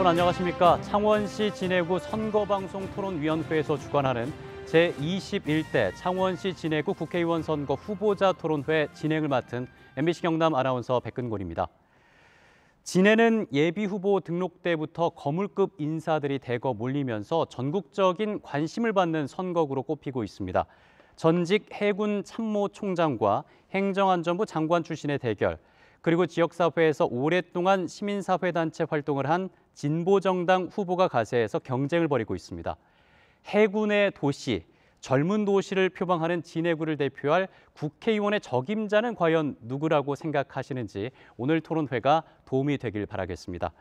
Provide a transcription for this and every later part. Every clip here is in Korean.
여러분 안녕하십니까. 창원시 진해구 선거방송토론위원회에서 주관하는 제21대 창원시 진해구 국회의원 선거 후보자 토론회 진행을 맡은 MBC 경남 아나운서 백근곤입니다. 진해는 예비후보 등록 때부터 거물급 인사들이 대거 몰리면서 전국적인 관심을 받는 선거구로 꼽히고 있습니다. 전직 해군 참모총장과 행정안전부 장관 출신의 대결, 그리고 지역사회에서 오랫동안 시민사회단체 활동을 한 진보정당 후보가 가세해서 경쟁을 벌이고 있습니다. 해군의 도시, 젊은 도시를 표방하는 진해구를 대표할 국회의원의 적임자는 과연 누구라고 생각하시는지 오늘 토론회가 도움이 되길 바라겠습니다.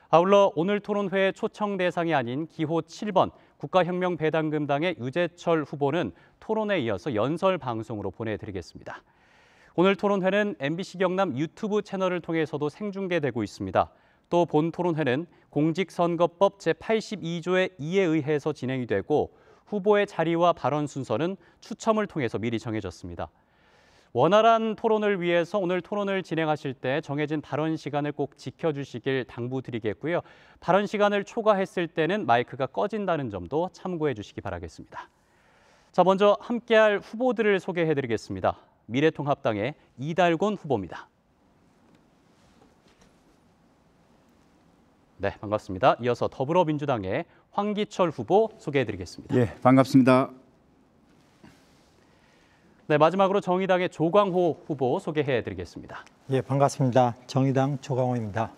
아울러 오늘 토론회의 초청 대상이 아닌 기호 7번 국가혁명배당금당의 유재철 후보는 토론에 이어서 연설 방송으로 보내드리겠습니다. 오늘 토론회는 MBC 경남 유튜브 채널을 통해서도 생중계되고 있습니다. 또 본 토론회는 공직선거법 제82조의 2에 의해서 진행이 되고 후보의 자리와 발언 순서는 추첨을 통해서 미리 정해졌습니다. 원활한 토론을 위해서 오늘 토론을 진행하실 때 정해진 발언 시간을 꼭 지켜주시길 당부드리겠고요. 발언 시간을 초과했을 때는 마이크가 꺼진다는 점도 참고해 주시기 바라겠습니다. 자, 먼저 함께할 후보들을 소개해드리겠습니다. 미래통합당의 이달곤 후보입니다. 네, 반갑습니다. 이어서 더불어민주당의 황기철 후보 소개해드리겠습니다. 예, 반갑습니다. 네, 마지막으로 정의당의 조광호 후보 소개해드리겠습니다. 예, 반갑습니다. 정의당 조광호입니다.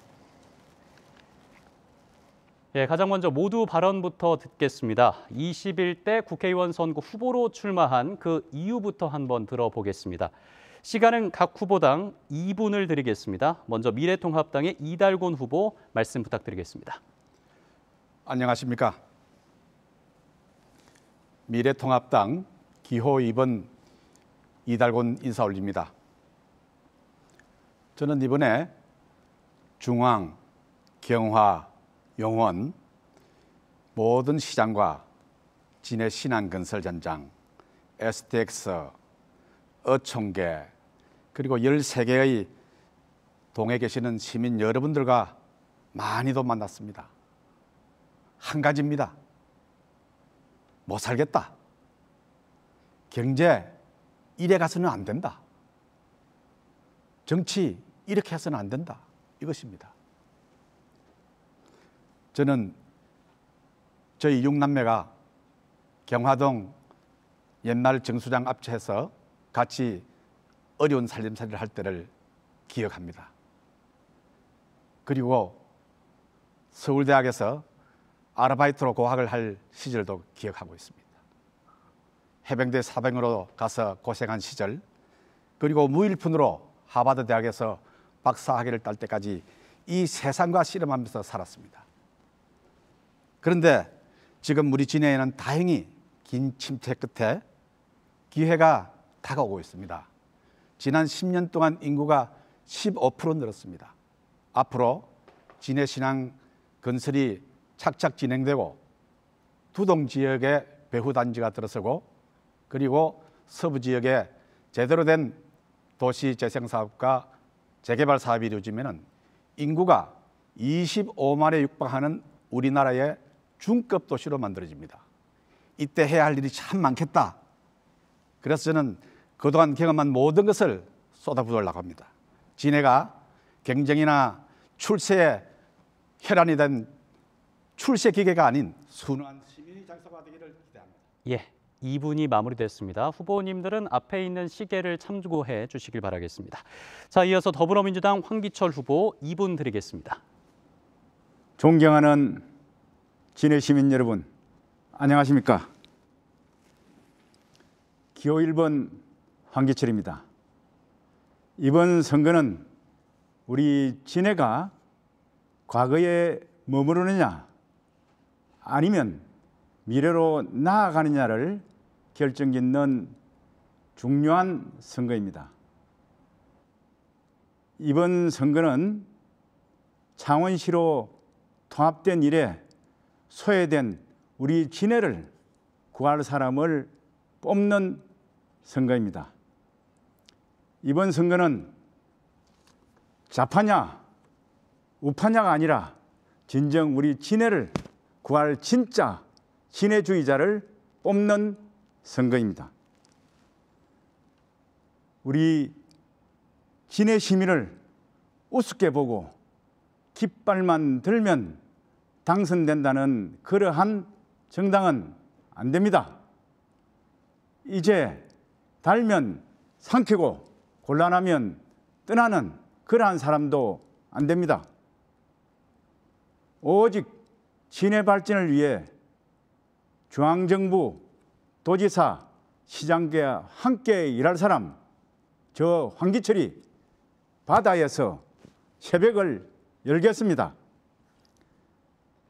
예, 가장 먼저 모두 발언부터 듣겠습니다. 21대 국회의원 선거 후보로 출마한 그 이유부터 한번 들어보겠습니다. 시간은 각 후보당 2분을 드리겠습니다. 먼저 미래통합당의 이달곤 후보 말씀 부탁드리겠습니다. 안녕하십니까. 미래통합당 기호 2번 이달곤 인사 올립니다. 저는 이번에 중앙, 경화, 용원 모든 시장과 진해 신안건설 현장, STX, 어촌계 그리고 13개의 동에 계시는 시민 여러분들과 많이도 만났습니다. 한 가지입니다. 못 살겠다. 경제 이래 가서는 안 된다. 정치 이렇게 해서는 안 된다. 이것입니다. 저는 저희 6남매가 경화동 옛날 정수장 앞에서 같이 어려운 살림살이를 할 때를 기억합니다. 그리고 서울대학에서 아르바이트로 고학을 할 시절도 기억하고 있습니다. 해병대 사병으로 가서 고생한 시절, 그리고 무일푼으로 하버드 대학에서 박사학위를 딸 때까지 이 세상과 씨름하면서 살았습니다. 그런데 지금 우리 진해에는 다행히 긴 침체 끝에 기회가 다가오고 있습니다. 지난 10년 동안 인구가 15% 늘었습니다. 앞으로 진해 신항 건설이 착착 진행되고 두동 지역에 배후 단지가 들어서고 그리고 서부 지역에 제대로 된 도시 재생 사업과 재개발 사업이 이루어지면 인구가 25만에 육박하는 우리나라의 중급 도시로 만들어집니다. 이때 해야 할 일이 참 많겠다. 그래서 저는 그동안 경험한 모든 것을 쏟아부으려고 합니다. 진해가 경쟁이나 출세에 혈안이 된 출세 기계가 아닌 순환 시민의 장소가 되기를 기대합니다. 예, 2분이 마무리됐습니다. 후보님들은 앞에 있는 시계를 참고해 주시길 바라겠습니다. 자, 이어서 더불어민주당 황기철 후보 2분 드리겠습니다. 존경하는 진해 시민 여러분, 안녕하십니까. 기호 1번 황기철입니다. 이번 선거는 우리 진해가 과거에 머무르느냐 아니면 미래로 나아가느냐를 결정짓는 중요한 선거입니다. 이번 선거는 창원시로 통합된 이래 소외된 우리 진해를 구할 사람을 뽑는 선거입니다. 이번 선거는 좌파냐 우파냐가 아니라 진정 우리 진해를 구할 진짜 진해주의자를 뽑는 선거입니다. 우리 진해 시민을 우습게 보고 깃발만 들면 당선된다는 그러한 정당은 안 됩니다. 이제 달면 삼키고 곤란하면 떠나는 그러한 사람도 안 됩니다. 오직 진해 발전을 위해 중앙정부, 도지사, 시장과 함께 일할 사람, 저 황기철이 바다에서 새벽을 열겠습니다.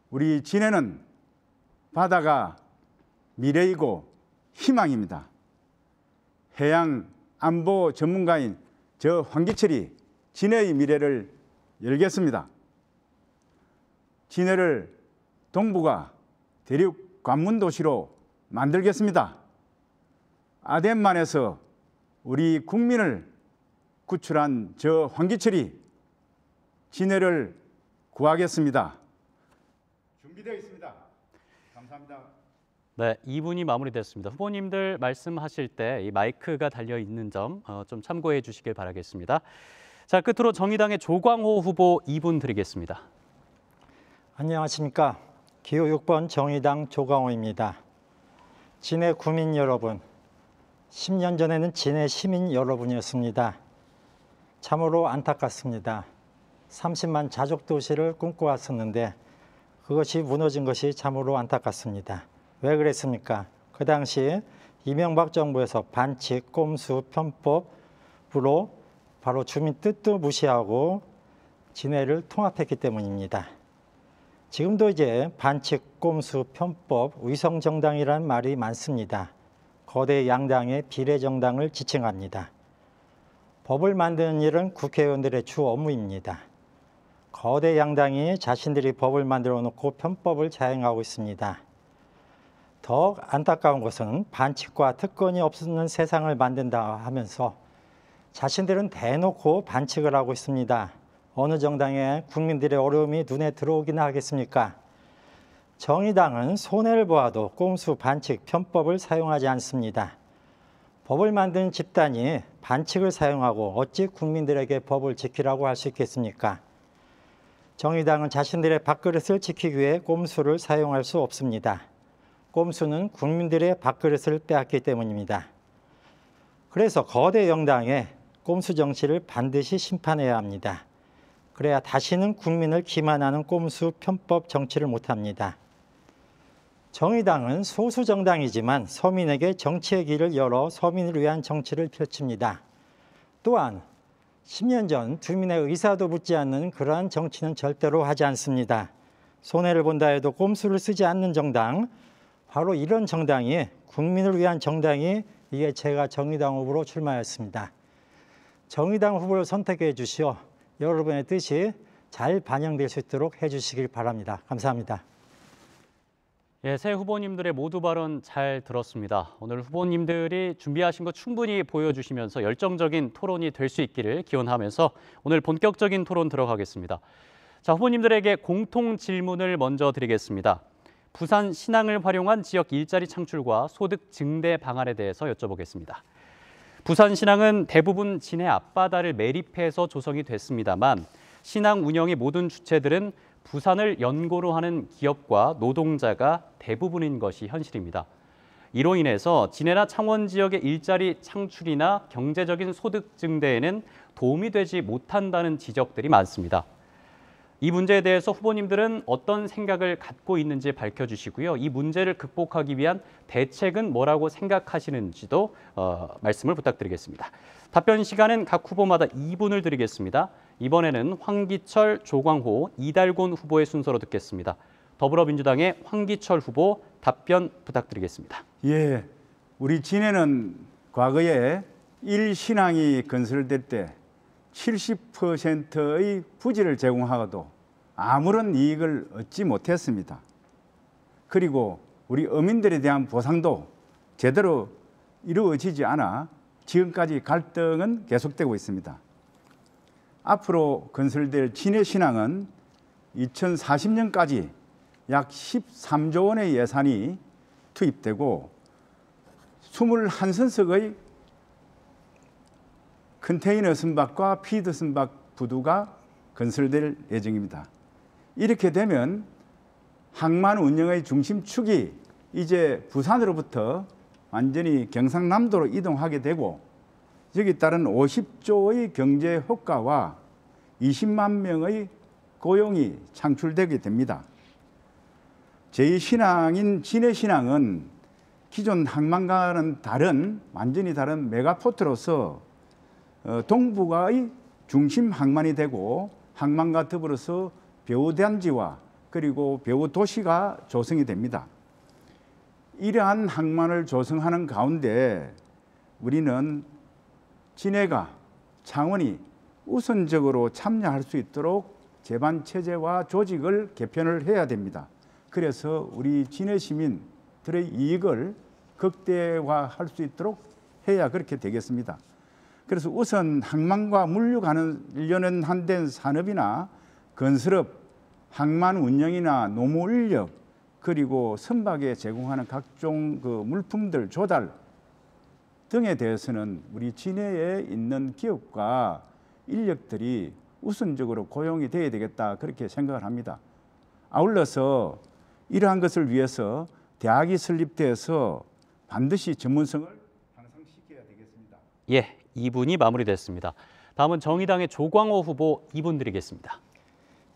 우리 진해는 바다가 미래이고 희망입니다. 해양 안보 전문가인 저 황기철이 진해의 미래를 열겠습니다. 진해를 동북아 대륙 관문 도시로 만들겠습니다. 아덴만에서 우리 국민을 구출한 저 황기철이 진해를 구하겠습니다. 준비되어 있습니다. 감사합니다. 네, 2분이 마무리됐습니다. 후보님들 말씀하실 때 이 마이크가 달려 있는 점 좀 참고해 주시길 바라겠습니다. 자, 끝으로 정의당의 조광호 후보 2분 드리겠습니다. 안녕하십니까. 기호 6번 정의당 조광호입니다. 진해 구민 여러분, 10년 전에는 진해 시민 여러분이었습니다. 참으로 안타깝습니다. 30만 자족도시를 꿈꿔왔었는데 그것이 무너진 것이 참으로 안타깝습니다. 왜 그랬습니까? 그 당시 이명박 정부에서 반칙, 꼼수, 편법으로 바로 주민 뜻도 무시하고 진해를 통합했기 때문입니다. 지금도 이제 반칙, 꼼수, 편법, 위성정당이라는 말이 많습니다. 거대 양당의 비례정당을 지칭합니다. 법을 만드는 일은 국회의원들의 주 업무입니다. 거대 양당이 자신들이 법을 만들어 놓고 편법을 자행하고 있습니다. 더욱 안타까운 것은 반칙과 특권이 없는 세상을 만든다 하면서 자신들은 대놓고 반칙을 하고 있습니다. 어느 정당에 국민들의 어려움이 눈에 들어오기나 하겠습니까? 정의당은 손해를 보아도 꼼수, 반칙, 편법을 사용하지 않습니다. 법을 만든 집단이 반칙을 사용하고 어찌 국민들에게 법을 지키라고 할 수 있겠습니까? 정의당은 자신들의 밥그릇을 지키기 위해 꼼수를 사용할 수 없습니다. 꼼수는 국민들의 밥그릇을 빼앗기 때문입니다. 그래서 거대 영당의 꼼수 정치를 반드시 심판해야 합니다. 그래야 다시는 국민을 기만하는 꼼수 편법 정치를 못합니다. 정의당은 소수 정당이지만 서민에게 정치의 길을 열어 서민을 위한 정치를 펼칩니다. 또한 10년 전 주민의 의사도 묻지 않는 그러한 정치는 절대로 하지 않습니다. 손해를 본다 해도 꼼수를 쓰지 않는 정당, 바로 이런 정당이 국민을 위한 정당이 이게 제가 정의당 후보로 출마했습니다. 정의당 후보를 선택해 주시어 여러분의 뜻이 잘 반영될 수 있도록 해주시길 바랍니다. 감사합니다. 예, 새 후보님들의 모두 발언 잘 들었습니다. 오늘 후보님들이 준비하신 거 충분히 보여주시면서 열정적인 토론이 될 수 있기를 기원하면서 오늘 본격적인 토론 들어가겠습니다. 자, 후보님들에게 공통 질문을 먼저 드리겠습니다. 부산 신항을 활용한 지역 일자리 창출과 소득 증대 방안에 대해서 여쭤보겠습니다. 부산 신항은 대부분 진해 앞바다를 매립해서 조성이 됐습니다만 신항 운영의 모든 주체들은 부산을 연고로 하는 기업과 노동자가 대부분인 것이 현실입니다. 이로 인해서 진해나 창원 지역의 일자리 창출이나 경제적인 소득 증대에는 도움이 되지 못한다는 지적들이 많습니다. 이 문제에 대해서 후보님들은 어떤 생각을 갖고 있는지 밝혀주시고요. 이 문제를 극복하기 위한 대책은 뭐라고 생각하시는지도 말씀을 부탁드리겠습니다. 답변 시간은 각 후보마다 2분을 드리겠습니다. 이번에는 황기철, 조광호, 이달곤 후보의 순서로 듣겠습니다. 더불어민주당의 황기철 후보 답변 부탁드리겠습니다. 예, 우리 진해는 과거에 1신항이 건설될 때 70%의 부지를 제공하고도 아무런 이익을 얻지 못했습니다. 그리고 우리 어민들에 대한 보상도 제대로 이루어지지 않아 지금까지 갈등은 계속되고 있습니다. 앞으로 건설될 진해 신항은 2040년까지 약 13조 원의 예산이 투입되고 21선석의 컨테이너 선박과 피드 선박 부두가 건설될 예정입니다. 이렇게 되면 항만 운영의 중심축이 이제 부산으로부터 완전히 경상남도로 이동하게 되고 여기에 따른 50조의 경제 효과와 20만 명의 고용이 창출되게 됩니다. 제2신항인 진해신항은 기존 항만과는 완전히 다른 메가포트로서 동북아의 중심 항만이 되고 항만과 더불어서 배후단지와 그리고 배후 도시가 조성이 됩니다. 이러한 항만을 조성하는 가운데 우리는 진해가 창원이 우선적으로 참여할 수 있도록 제반 체제와 조직을 개편을 해야 됩니다. 그래서 우리 진해 시민들의 이익을 극대화할 수 있도록 해야 그렇게 되겠습니다. 그래서 우선 항만과 물류 관련된 산업이나 건설업, 항만 운영이나 노무 인력, 그리고 선박에 제공하는 각종 물품들 조달 등에 대해서는 우리 진해에 있는 기업과 인력들이 우선적으로 고용이 돼야 되겠다 그렇게 생각을 합니다. 아울러서 이러한 것을 위해서 대학이 설립돼서 반드시 전문성을 향상시켜야 되겠습니다. 예, 2분이 마무리됐습니다. 다음은 정의당의 조광호 후보 2분 드리겠습니다.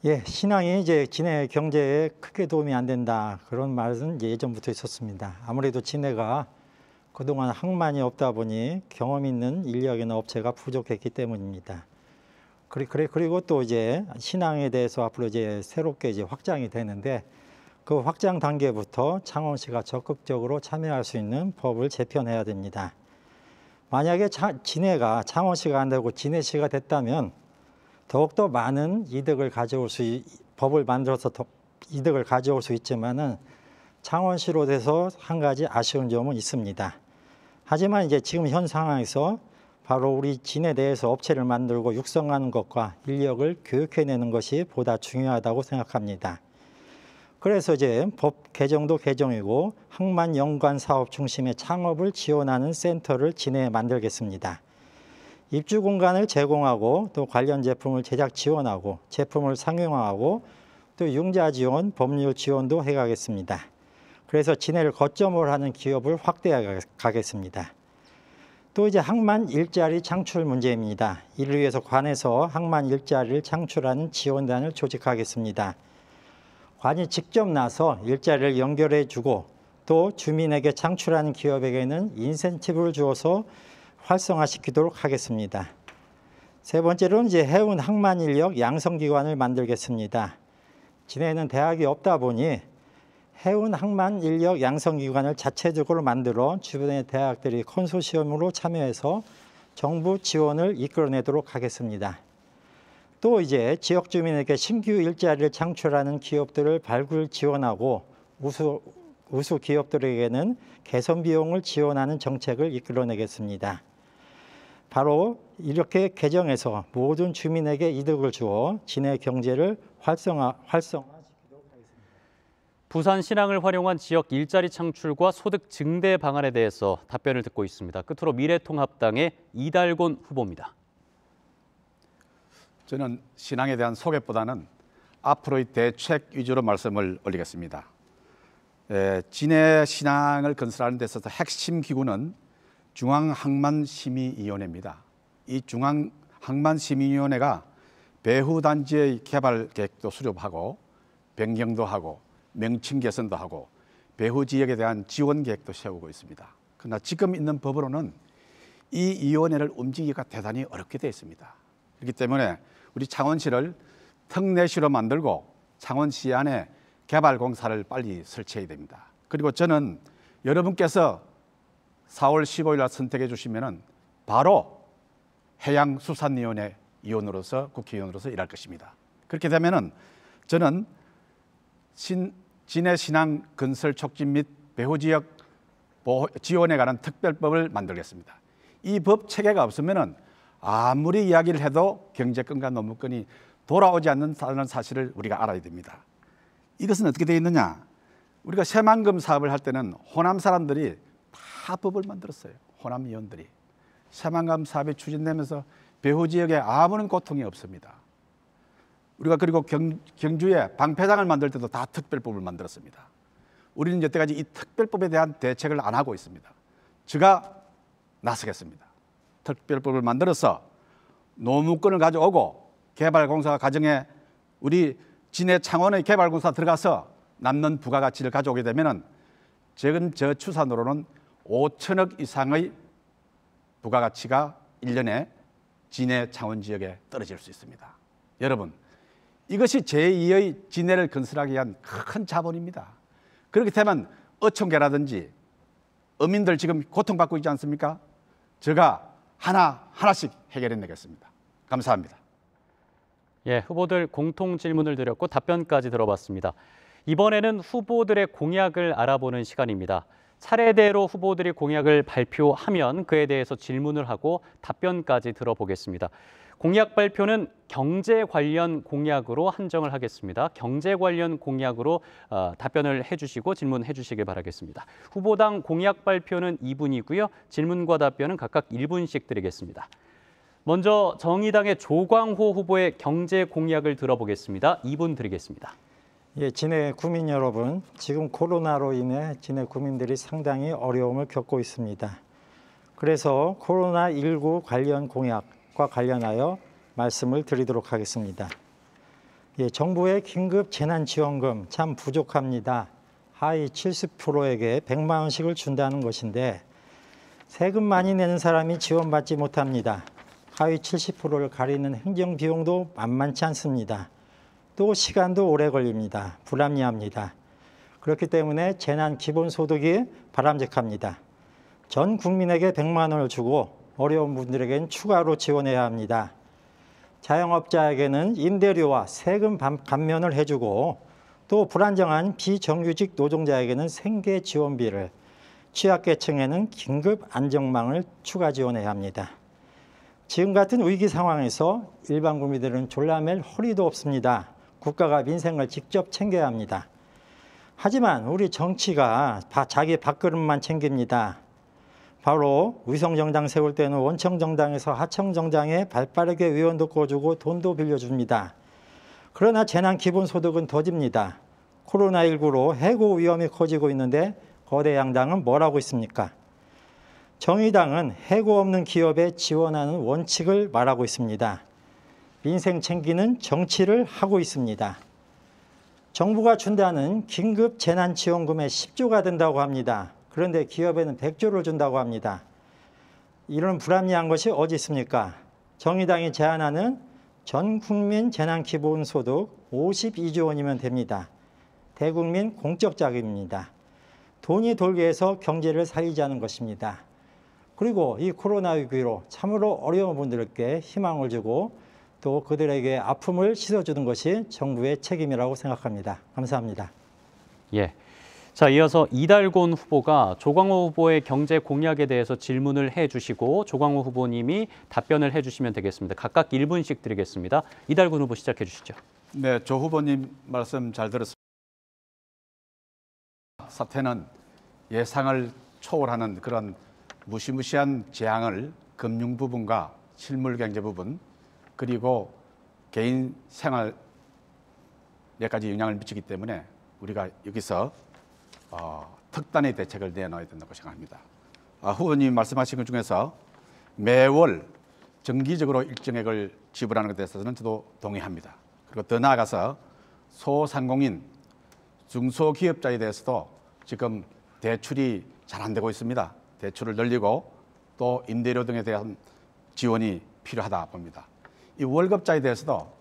예, 신앙이 이제 진해 경제에 크게 도움이 안 된다 그런 말은 예전부터 있었습니다. 아무래도 진해가 그동안 항만이 없다 보니 경험 있는 인력이나 업체가 부족했기 때문입니다. 그리고 또 이제 신항에 대해서 앞으로 이제 새롭게 이제 확장이 되는데 그 확장 단계부터 창원시가 적극적으로 참여할 수 있는 법을 제편해야 됩니다. 만약에 진해가 창원시가 안 되고 진해시가 됐다면 더욱더 많은 이득을 가져올 법을 만들어서 더 이득을 가져올 수 있지만은 창원시로 돼서 한 가지 아쉬운 점은 있습니다. 하지만 이제 지금 현 상황에서 바로 우리 진해 내에서 업체를 만들고 육성하는 것과 인력을 교육해내는 것이 보다 중요하다고 생각합니다. 그래서 이제 법 개정도 개정이고 항만 연관 사업 중심의 창업을 지원하는 센터를 진해에 만들겠습니다. 입주 공간을 제공하고 또 관련 제품을 제작 지원하고 제품을 상용화하고 또 융자 지원, 법률 지원도 해가겠습니다. 그래서 진해를 거점으로 하는 기업을 확대해 가겠습니다. 또 이제 항만 일자리 창출 문제입니다. 이를 위해서 관에서 항만 일자리를 창출하는 지원단을 조직하겠습니다. 관이 직접 나서 일자리를 연결해 주고 또 주민에게 창출하는 기업에게는 인센티브를 주어서 활성화시키도록 하겠습니다. 세 번째로는 이제 해운 항만 인력 양성기관을 만들겠습니다. 진해에는 대학이 없다 보니 해운 항만 인력 양성기관을 자체적으로 만들어 주변의 대학들이 컨소시엄으로 참여해서 정부 지원을 이끌어내도록 하겠습니다. 또 이제 지역 주민에게 신규 일자리를 창출하는 기업들을 발굴 지원하고 우수 기업들에게는 개선 비용을 지원하는 정책을 이끌어내겠습니다. 바로 이렇게 개정해서 모든 주민에게 이득을 주어 진해 경제를 활성화시키도록 하겠습니다. 부산 신항을 활용한 지역 일자리 창출과 소득 증대 방안에 대해서 답변을 듣고 있습니다. 끝으로 미래통합당의 이달곤 후보입니다. 저는 신항에 대한 소개보다는 앞으로의 대책 위주로 말씀을 올리겠습니다. 진해 신항을 건설하는 데 있어서 핵심 기구는 중앙항만심의위원회입니다. 이 중앙항만심의위원회가 배후단지의 개발 계획도 수립하고 변경도 하고 명칭 개선도 하고 배후 지역에 대한 지원 계획도 세우고 있습니다. 그러나 지금 있는 법으로는 이 위원회를 움직이기가 대단히 어렵게 되어 있습니다. 그렇기 때문에 우리 창원시를 특례시로 만들고 창원시 안에 개발 공사를 빨리 설치해야 됩니다. 그리고 저는 여러분께서 4월 15일 날 선택해 주시면은 바로 해양수산위원회 위원으로서 국회의원으로서 일할 것입니다. 그렇게 되면은 저는 진해 신항 건설 촉진 및 배후 지역 지원에 관한 특별법을 만들겠습니다. 이 법 체계가 없으면은 아무리 이야기를 해도 경제권과 노무권이 돌아오지 않는다는 사실을 우리가 알아야 됩니다. 이것은 어떻게 되어 있느냐? 우리가 새만금 사업을 할 때는 호남 사람들이 다 법을 만들었어요. 호남 의원들이. 새만금 사업이 추진되면서 배후 지역에 아무런 고통이 없습니다. 우리가 그리고 경주에 방패장을 만들 때도 다 특별법을 만들었습니다. 우리는 여태까지 이 특별법에 대한 대책을 안 하고 있습니다. 제가 나서겠습니다. 특별법을 만들어서 노무권을 가져오고 개발공사 과정에 우리 진해 창원의 개발공사 들어가서 남는 부가가치를 가져오게 되면은 지금 저 추산으로는 5천억 이상의 부가가치가 1년에 진해 창원 지역에 떨어질 수 있습니다. 여러분, 이것이 제2의 진해를 건설하기 위한 큰 자본입니다. 그렇게 되면 어촌계라든지 어민들 지금 고통받고 있지 않습니까? 제가 하나씩 해결해 내겠습니다. 감사합니다. 예, 후보들 공통 질문을 드렸고 답변까지 들어봤습니다. 이번에는 후보들의 공약을 알아보는 시간입니다. 차례대로 후보들이 공약을 발표하면 그에 대해서 질문을 하고 답변까지 들어보겠습니다. 공약 발표는 경제 관련 공약으로 한정을 하겠습니다. 경제 관련 공약으로 답변을 해주시고 질문해 주시길 바라겠습니다. 후보당 공약 발표는 2분이고요. 질문과 답변은 각각 1분씩 드리겠습니다. 먼저 정의당의 조광호 후보의 경제 공약을 들어보겠습니다. 2분 드리겠습니다. 예, 진해 구민 여러분, 지금 코로나로 인해 진해 구민들이 상당히 어려움을 겪고 있습니다. 그래서 코로나19 관련 공약과 관련하여 말씀을 드리도록 하겠습니다. 예, 정부의 긴급 재난지원금 참 부족합니다. 하위 70%에게 100만 원씩을 준다는 것인데 세금 많이 내는 사람이 지원받지 못합니다. 하위 70%를 가리는 행정비용도 만만치 않습니다. 또 시간도 오래 걸립니다. 불합리합니다. 그렇기 때문에 재난기본소득이 바람직합니다. 전 국민에게 100만 원을 주고 어려운 분들에게는 추가로 지원해야 합니다. 자영업자에게는 임대료와 세금 감면을 해주고 또 불안정한 비정규직 노동자에게는 생계 지원비를, 취약계층에는 긴급 안정망을 추가 지원해야 합니다. 지금 같은 위기 상황에서 일반 국민들은 졸라맬 허리도 없습니다. 국가가 민생을 직접 챙겨야 합니다. 하지만 우리 정치가 자기 밥그릇만 챙깁니다. 바로 위성정당 세울 때는 원청정당에서 하청정당에 발빠르게 의원도 꿔주고 돈도 빌려줍니다. 그러나 재난기본소득은 더집니다. 코로나19로 해고 위험이 커지고 있는데 거대 양당은 뭘 하고 있습니까? 정의당은 해고 없는 기업에 지원하는 원칙을 말하고 있습니다. 민생 챙기는 정치를 하고 있습니다. 정부가 준다는 긴급 재난지원금에 10조가 든다고 합니다. 그런데 기업에는 100조를 준다고 합니다. 이런 불합리한 것이 어디 있습니까? 정의당이 제안하는 전 국민 재난기본소득 52조 원이면 됩니다. 대국민 공적 자금입니다. 돈이 돌게 해서 경제를 살리자는 것입니다. 그리고 이 코로나19로 참으로 어려운 분들께 희망을 주고 또 그들에게 아픔을 씻어주는 것이 정부의 책임이라고 생각합니다. 감사합니다. 예. 자, 이어서 이달곤 후보가 조광호 후보의 경제 공약에 대해서 질문을 해주시고 조광호 후보님이 답변을 해주시면 되겠습니다. 각각 1분씩 드리겠습니다. 이달곤 후보 시작해 주시죠. 네, 조 후보님 말씀 잘 들었습니다. 사태는 예상을 초월하는 그런 무시무시한 재앙을 금융 부분과 실물 경제 부분 그리고 개인 생활에까지 영향을 미치기 때문에 우리가 여기서 특단의 대책을 내놔야 된다고 생각합니다. 후보님 말씀하신 것 중에서 매월 정기적으로 일정액을 지불하는 것에 대해서는 저도 동의합니다. 그리고 더 나아가서 소상공인, 중소기업자에 대해서도 지금 대출이 잘 안 되고 있습니다. 대출을 늘리고 또 임대료 등에 대한 지원이 필요하다 봅니다. 이 월급자에 대해서도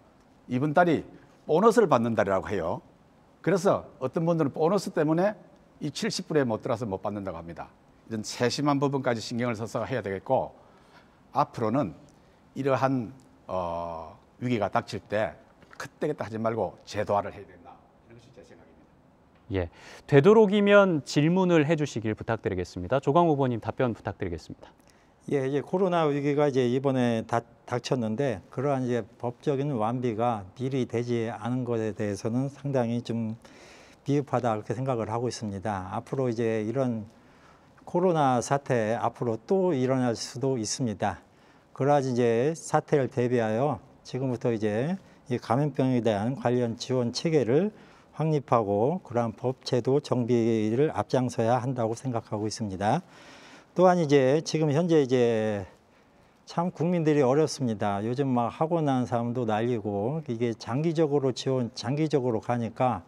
이번 달이 보너스를 받는 달이라고 해요. 그래서 어떤 분들은 보너스 때문에 이 70%에 못 들어서 못 받는다고 합니다. 이런 세심한 부분까지 신경을 써서 해야 되겠고 앞으로는 이러한 위기가 닥칠 때 그때그때 하지 말고 제도화를 해야 된다. 이런 것이 제 생각입니다. 예, 되도록이면 질문을 해주시길 부탁드리겠습니다. 조광호 후보님 답변 부탁드리겠습니다. 예, 이제 코로나 위기가 이제 이번에 닥쳤는데 그러한 이제 법적인 완비가 미리 되지 않은 것에 대해서는 상당히 좀 미흡하다 그렇게 생각을 하고 있습니다. 앞으로 이제 이런 코로나 사태 앞으로 또 일어날 수도 있습니다. 그러한 이제 사태를 대비하여 지금부터 이제 이 감염병에 대한 관련 지원 체계를 확립하고 그러한 법 제도 정비를 앞장서야 한다고 생각하고 있습니다. 또한 이제 지금 현재 이제 참 국민들이 어렵습니다. 요즘 막 하고 난 사람도 날리고 이게 장기적으로 가니까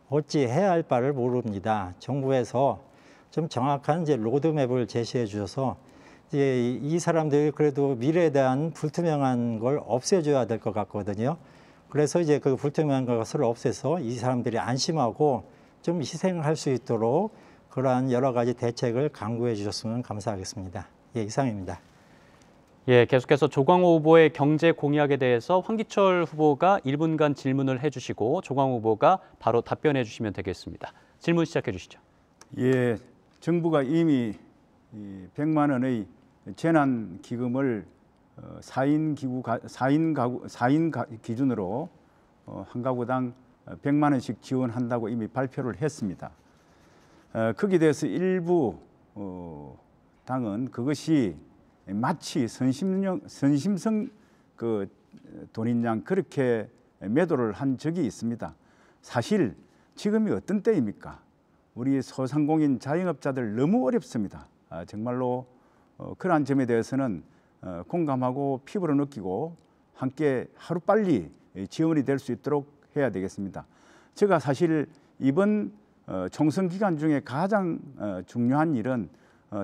어찌 해야 할 바를 모릅니다. 정부에서 좀 정확한 이제 로드맵을 제시해 주셔서 이제 이 사람들이 그래도 미래에 대한 불투명한 걸 없애줘야 될 것 같거든요. 그래서 이제 그 불투명한 것을 없애서 이 사람들이 안심하고 좀 희생할 수 있도록 그러한 여러 가지 대책을 강구해 주셨으면 감사하겠습니다. 예, 이상입니다. 예, 계속해서 조광호 후보의 경제 공약에 대해서 황기철 후보가 1분간 질문을 해주시고 조광호 후보가 바로 답변해 주시면 되겠습니다. 질문 시작해 주시죠. 예, 정부가 이미 100만 원의 재난 기금을 4인 기준으로 한 가구당 100만 원씩 지원한다고 이미 발표를 했습니다. 거기에 대해서 일부 당은 그것이 마치 선심성 그 돈인 양 그렇게 매도를 한 적이 있습니다. 사실 지금이 어떤 때입니까? 우리 소상공인 자영업자들 너무 어렵습니다. 정말로 그러한 점에 대해서는 공감하고 피부로 느끼고 함께 하루빨리 지원이 될 수 있도록 해야 되겠습니다. 제가 사실 이번 총선 기간 중에 가장 중요한 일은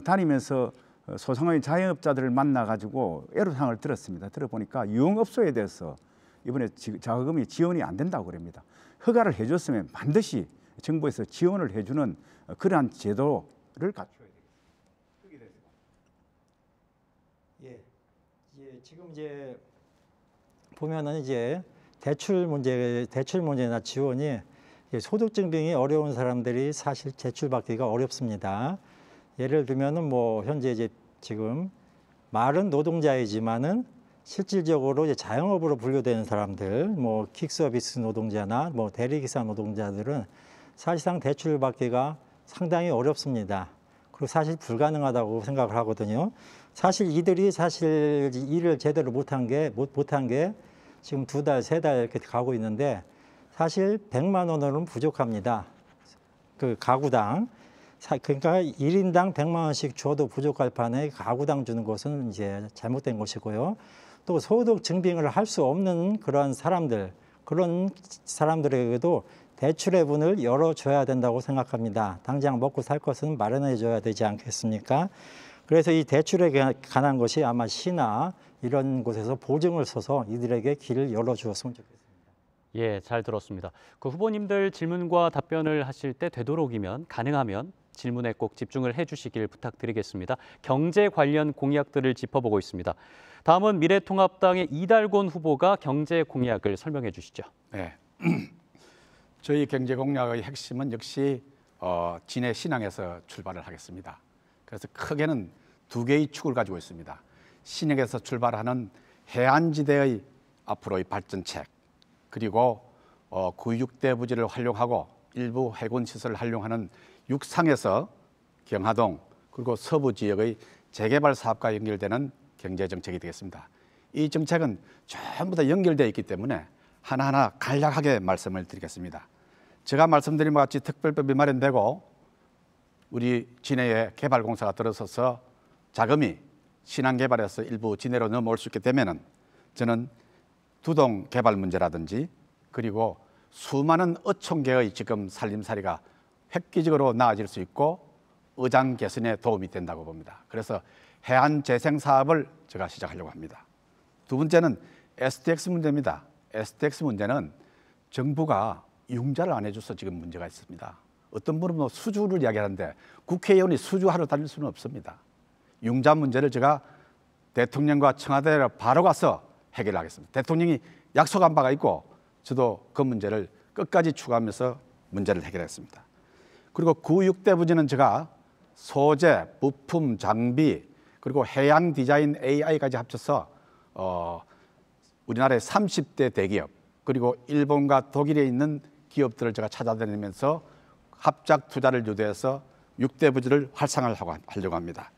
다니면서 소상공인 자영업자들을 만나가지고 애로사항을 들었습니다. 들어보니까 유흥업소에 대해서 이번에 자금이 지원이 안 된다고 그럽니다. 허가를 해줬으면 반드시 정부에서 지원을 해주는 그러한 제도를 갖춰야 되겠습니다. 예, 지금 이제 보면은 이제 대출 문제나 지원이 소득 증빙이 어려운 사람들이 사실 대출받기가 어렵습니다. 예를 들면은 뭐 현재 이제 지금 말은 노동자이지만은 실질적으로 이제 자영업으로 분류되는 사람들, 뭐 킥서비스 노동자나 뭐 대리기사 노동자들은 사실상 대출받기가 상당히 어렵습니다. 그리고 사실 불가능하다고 생각을 하거든요. 사실 이들이 사실 일을 제대로 못한 게 지금 2달, 3달 이렇게 가고 있는데 사실 100만 원으로는 부족합니다. 그 가구당. 그러니까 1인당 100만 원씩 줘도 부족할 판에 가구당 주는 것은 이제 잘못된 것이고요. 또 소득 증빙을 할 수 없는 그런 사람들에게도 대출의 문을 열어줘야 된다고 생각합니다. 당장 먹고 살 것은 마련해줘야 되지 않겠습니까? 그래서 이 대출에 관한 것이 아마 시나 이런 곳에서 보증을 서서 이들에게 길을 열어주었으면 좋겠습니다. 예, 잘 들었습니다. 그 후보님들 질문과 답변을 하실 때 되도록이면 가능하면 질문에 꼭 집중을 해주시길 부탁드리겠습니다. 경제 관련 공약들을 짚어보고 있습니다. 다음은 미래통합당의 이달곤 후보가 경제 공약을 설명해 주시죠. 네. 저희 경제 공약의 핵심은 역시 진해 신앙에서 출발을 하겠습니다. 그래서 크게는 2개의 축을 가지고 있습니다. 신앙에서 출발하는 해안지대의 앞으로의 발전책, 그리고 구육대 부지를 활용하고 일부 해군 시설을 활용하는 육상에서 경하동 그리고 서부 지역의 재개발 사업과 연결되는 경제 정책이 되겠습니다. 이 정책은 전부 다 연결되어 있기 때문에 하나하나 간략하게 말씀을 드리겠습니다. 제가 말씀드린 것 같이 특별법이 마련되고 우리 진해에 개발공사가 들어서서 자금이 신안개발에서 일부 진해로 넘어올 수 있게 되면은 저는 두동 개발 문제라든지 그리고 수많은 어촌계의 지금 살림살이가 획기적으로 나아질 수 있고 어장 개선에 도움이 된다고 봅니다. 그래서 해안 재생 사업을 제가 시작하려고 합니다. 두 번째는 STX 문제입니다. STX 문제는 정부가 융자를 안 해줘서 지금 문제가 있습니다. 어떤 분은 뭐 수주를 이야기하는데 국회의원이 수주하러 다닐 수는 없습니다. 융자 문제를 제가 대통령과 청와대에 바로 가서 해결하겠습니다. 대통령이 약속한 바가 있고 저도 그 문제를 끝까지 추구하면서 문제를 해결했습니다. 그리고 구육대 부지는 제가 소재, 부품, 장비, 그리고 해양 디자인 AI까지 합쳐서 우리나라의 30대 대기업 그리고 일본과 독일에 있는 기업들을 제가 찾아다니면서 합작 투자를 유도해서 6대 부지를 활성화하려고 합니다.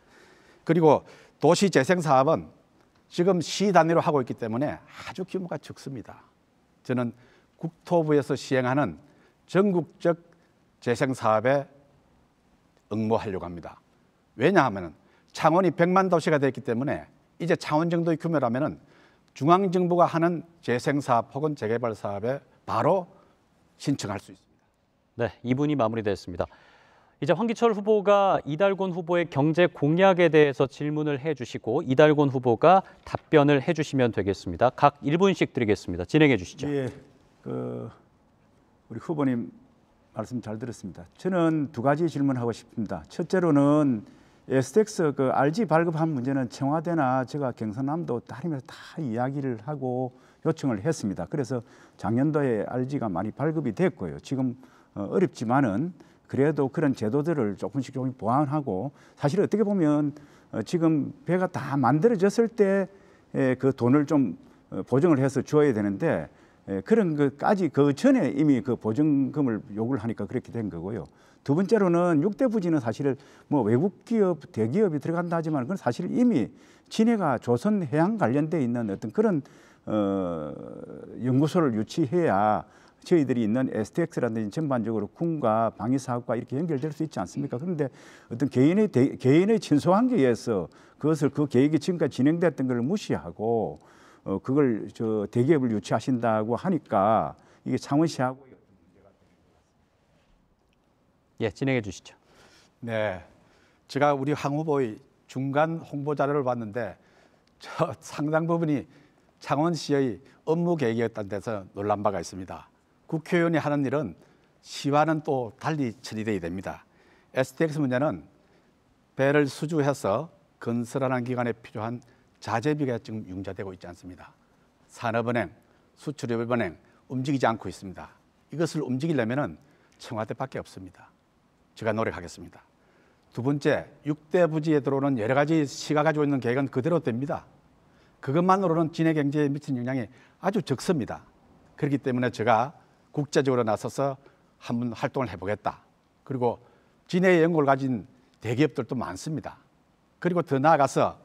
그리고 도시 재생 사업은 지금 시 단위로 하고 있기 때문에 아주 규모가 적습니다. 저는 국토부에서 시행하는 전국적 재생 사업에 응모하려고 합니다. 왜냐하면 창원이 100만 도시가 됐기 때문에 이제 창원 정도의 규모라면 중앙정부가 하는 재생 사업 혹은 재개발 사업에 바로 신청할 수 있습니다. 네, 2분이 마무리됐습니다. 이제 황기철 후보가 이달곤 후보의 경제 공약에 대해서 질문을 해주시고 이달곤 후보가 답변을 해주시면 되겠습니다. 각 1분씩 드리겠습니다. 진행해 주시죠. 예, 우리 후보님 말씀 잘 들었습니다. 저는 두 가지 질문하고 싶습니다. 첫째로는 STX RG 발급한 문제는 청와대나 제가 경선남도 다니면서 다 이야기를 하고 요청을 했습니다. 그래서 작년도에 RG가 많이 발급이 됐고요. 지금 어렵지만은 그래도 그런 제도들을 조금씩 보완하고 사실 어떻게 보면 지금 배가 다 만들어졌을 때 그 돈을 좀 보증을 해서 줘야 되는데 그런 것까지 그 전에 이미 그 보증금을 요구를 하니까 그렇게 된 거고요. 두 번째로는 6대 부지는 사실 뭐 외국 기업, 대기업이 들어간다 하지만 그건 사실 이미 진해가 조선 해양 관련돼 있는 어떤 그런 연구소를 유치해야 저희들이 있는 STX라든지 전반적으로 군과 방위 사업과 이렇게 연결될 수 있지 않습니까? 그런데 어떤 개인의 친소관계에 의해서 그것을 그 계획이 지금까지 진행됐던 걸 무시하고 그걸 대기업을 유치하신다고 하니까 이게 창원시하고 예, 진행해 주시죠. 네, 제가 우리 황 후보의 중간 홍보 자료를 봤는데 상당 부분이 창원시의 업무 계획이었다는 데서 놀란 바가 있습니다. 국회의원이 하는 일은 시와는 또 달리 처리돼야 됩니다. STX 문제는 배를 수주해서 건설하는 기간에 필요한 자재비가 지금 융자되고 있지 않습니다. 산업은행, 수출입은행 움직이지 않고 있습니다. 이것을 움직이려면 청와대밖에 없습니다. 제가 노력하겠습니다. 두 번째, 6대 부지에 들어오는 여러 가지 시가 가지고 있는 계획은 그대로 됩니다. 그것만으로는 진해 경제에 미친 영향이 아주 적습니다. 그렇기 때문에 제가 국제적으로 나서서 한번 활동을 해보겠다. 그리고 진해의 연고를 가진 대기업들도 많습니다. 그리고 더 나아가서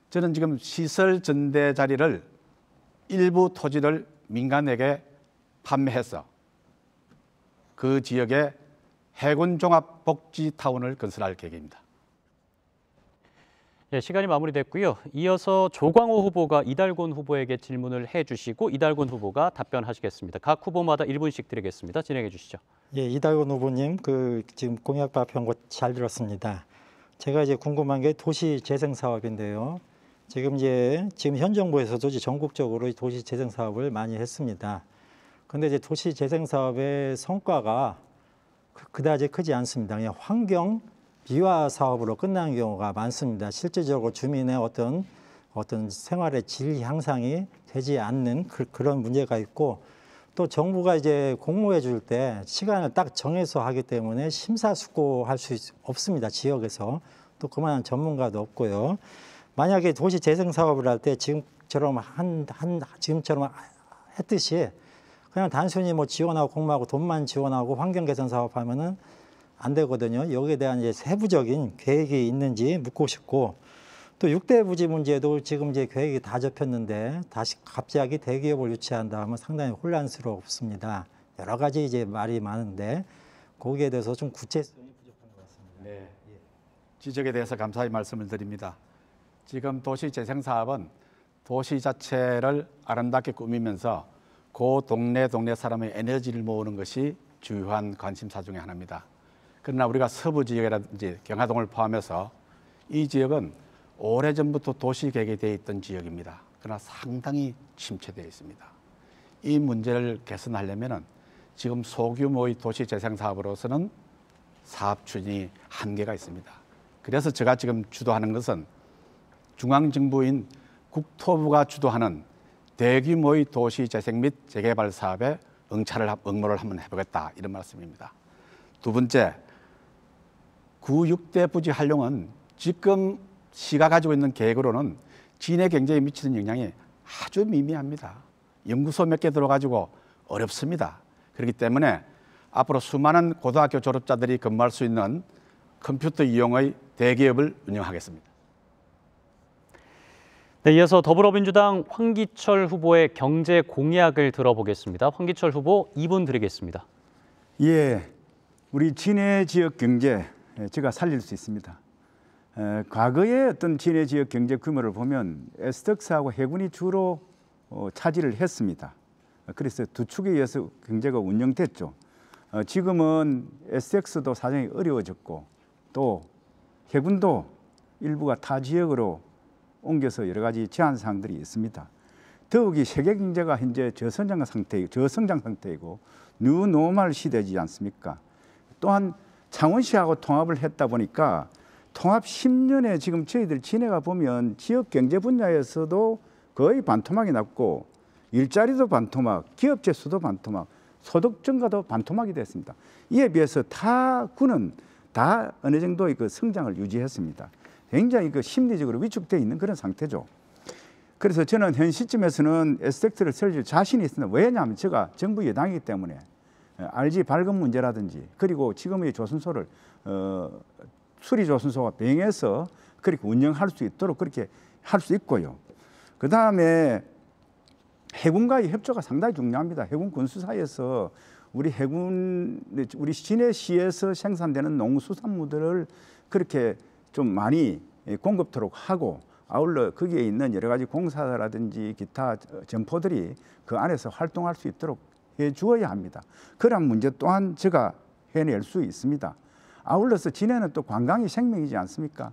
저는 지금 시설 전대 자리를 일부 토지를 민간에게 판매해서 그 지역에 해군 종합 복지 타운을 건설할 계획입니다. 예, 시간이 마무리됐고요. 이어서 조광호 후보가 이달곤 후보에게 질문을 해주시고 이달곤 후보가 답변하시겠습니다. 각 후보마다 1분씩 드리겠습니다. 진행해 주시죠. 예, 이달곤 후보님 지금 공약 발표한 거 잘 들었습니다. 제가 이제 궁금한 게 도시 재생 사업인데요. 지금 현 정부에서도 이제 전국적으로 도시 재생 사업을 많이 했습니다. 그런데 이제 도시 재생 사업의 성과가 그다지 크지 않습니다. 그냥 환경 비화 사업으로 끝나는 경우가 많습니다. 실질적으로 주민의 어떤 생활의 질 향상이 되지 않는 그런 문제가 있고, 또 정부가 이제 공모해 줄 때 시간을 딱 정해서 하기 때문에 심사숙고할 수 없습니다. 지역에서 또 그만한 전문가도 없고요. 만약에 도시 재생 사업을 할 때 지금처럼 지금처럼 했듯이 그냥 단순히 뭐 지원하고 공모하고 돈만 지원하고 환경 개선 사업하면은 안 되거든요. 여기에 대한 이제 세부적인 계획이 있는지 묻고 싶고, 또 6대 부지 문제도 지금 이제 계획이 다 접혔는데 다시 갑자기 대기업을 유치한다 하면 상당히 혼란스럽습니다. 여러 가지 이제 말이 많은데 거기에 대해서 좀 구체성이 부족한 것 같습니다. 네, 지적에 대해서 감사의 말씀을 드립니다. 지금 도시 재생 사업은 도시 자체를 아름답게 꾸미면서 그 동네 사람의 에너지를 모으는 것이 주요한 관심사 중에 하나입니다. 그러나 우리가 서부 지역이라든지 경하동을 포함해서 이 지역은 오래전부터 도시 계획이 되어 있던 지역입니다. 그러나 상당히 침체되어 있습니다. 이 문제를 개선하려면 지금 소규모의 도시 재생 사업으로서는 사업 추진이 한계가 있습니다. 그래서 제가 지금 주도하는 것은 중앙정부인 국토부가 주도하는 대규모의 도시 재생 및 재개발 사업에 응모를 한번 해보겠다, 이런 말씀입니다. 두 번째, 6대 부지 활용은 지금 시가 가지고 있는 계획으로는 진해 경제에 미치는 영향이 아주 미미합니다. 연구소 몇 개 들어가지고 어렵습니다. 그렇기 때문에 앞으로 수많은 고등학교 졸업자들이 근무할 수 있는 컴퓨터 이용의 대기업을 운영하겠습니다. 네, 이어서 더불어민주당 황기철 후보의 경제 공약을 들어보겠습니다. 황기철 후보 2분 드리겠습니다. 예, 우리 진해 지역 경제 제가 살릴 수 있습니다. 과거의 어떤 진해 지역 경제 규모를 보면 SDOX하고 해군이 주로 차지를 했습니다. 그래서 두 축에 의해서 경제가 운영됐죠. 지금은 SDOX도 사정이 어려워졌고 또 해군도 일부가 타 지역으로 옮겨서 여러 가지 제한 사항들이 있습니다. 더욱이 세계 경제가 현재 저성장 상태이고 뉴노멀 시대지 않습니까? 또한 창원시하고 통합을 했다 보니까 통합 10년에 지금 저희들 진해가 보면 지역 경제 분야에서도 거의 반토막이 났고 일자리도 반토막, 기업체 수도 반토막, 소득 증가도 반토막이 됐습니다. 이에 비해서 타 군은 다 어느 정도의 그 성장을 유지했습니다. 굉장히 그 심리적으로 위축되어 있는 그런 상태죠. 그래서 저는 현 시점에서는 SDOX를 설릴 자신이 있습니다. 왜냐하면 제가 정부 여당이기 때문에 RG 발급 문제라든지 그리고 지금의 조선소를 수리 조선소가 병행해서 그렇게 운영할 수 있도록 그렇게 할 수 있고요. 그 다음에 해군과의 협조가 상당히 중요합니다. 해군 군수 사이에서 우리 진해시에서 생산되는 농수산물들을 그렇게 좀 많이 공급토록 하고 아울러 거기에 있는 여러 가지 공사라든지 기타 점포들이 그 안에서 활동할 수 있도록 해 주어야 합니다. 그런 문제 또한 제가 해낼 수 있습니다. 아울러서 진해는 또 관광이 생명이지 않습니까?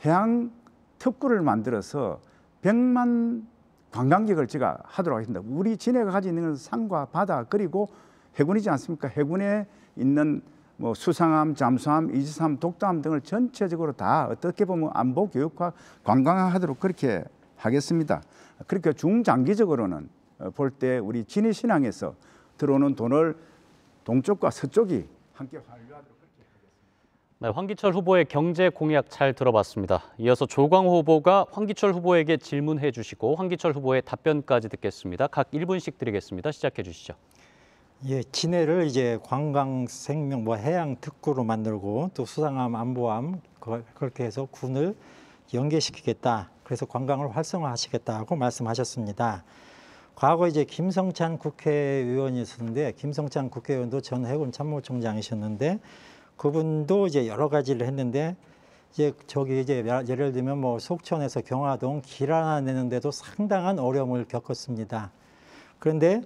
해양 특구를 만들어서 100만 관광객을 제가 하도록 하겠습니다. 우리 진해가 가지고 있는 산과 바다 그리고 해군이지 않습니까? 해군에 있는 뭐 수상함, 잠수함, 이지삼, 독담 등을 전체적으로 다 어떻게 보면 안보 교육화, 관광화하도록 그렇게 하겠습니다. 그렇게 중장기적으로는 볼 때 우리 진해 신항에서 들어오는 돈을 동쪽과 서쪽이 함께 활용하도록 그렇게 하겠습니다. 네, 황기철 후보의 경제 공약 잘 들어봤습니다. 이어서 조광호 후보가 황기철 후보에게 질문해 주시고 황기철 후보의 답변까지 듣겠습니다. 각 1분씩 드리겠습니다. 시작해 주시죠. 예, 진해를 이제 관광 생명 뭐 해양 특구로 만들고 또 수상함, 안보함 그렇게 해서 군을 연계시키겠다. 그래서 관광을 활성화하시겠다고 말씀하셨습니다. 과거 이제 김성찬 국회의원이 있었는데 김성찬 국회의원도 전 해군 참모총장이셨는데 그분도 이제 여러 가지를 했는데 이제 저기 이제 예를 들면 뭐 속천에서 경화동 길 하나 내는데도 상당한 어려움을 겪었습니다. 그런데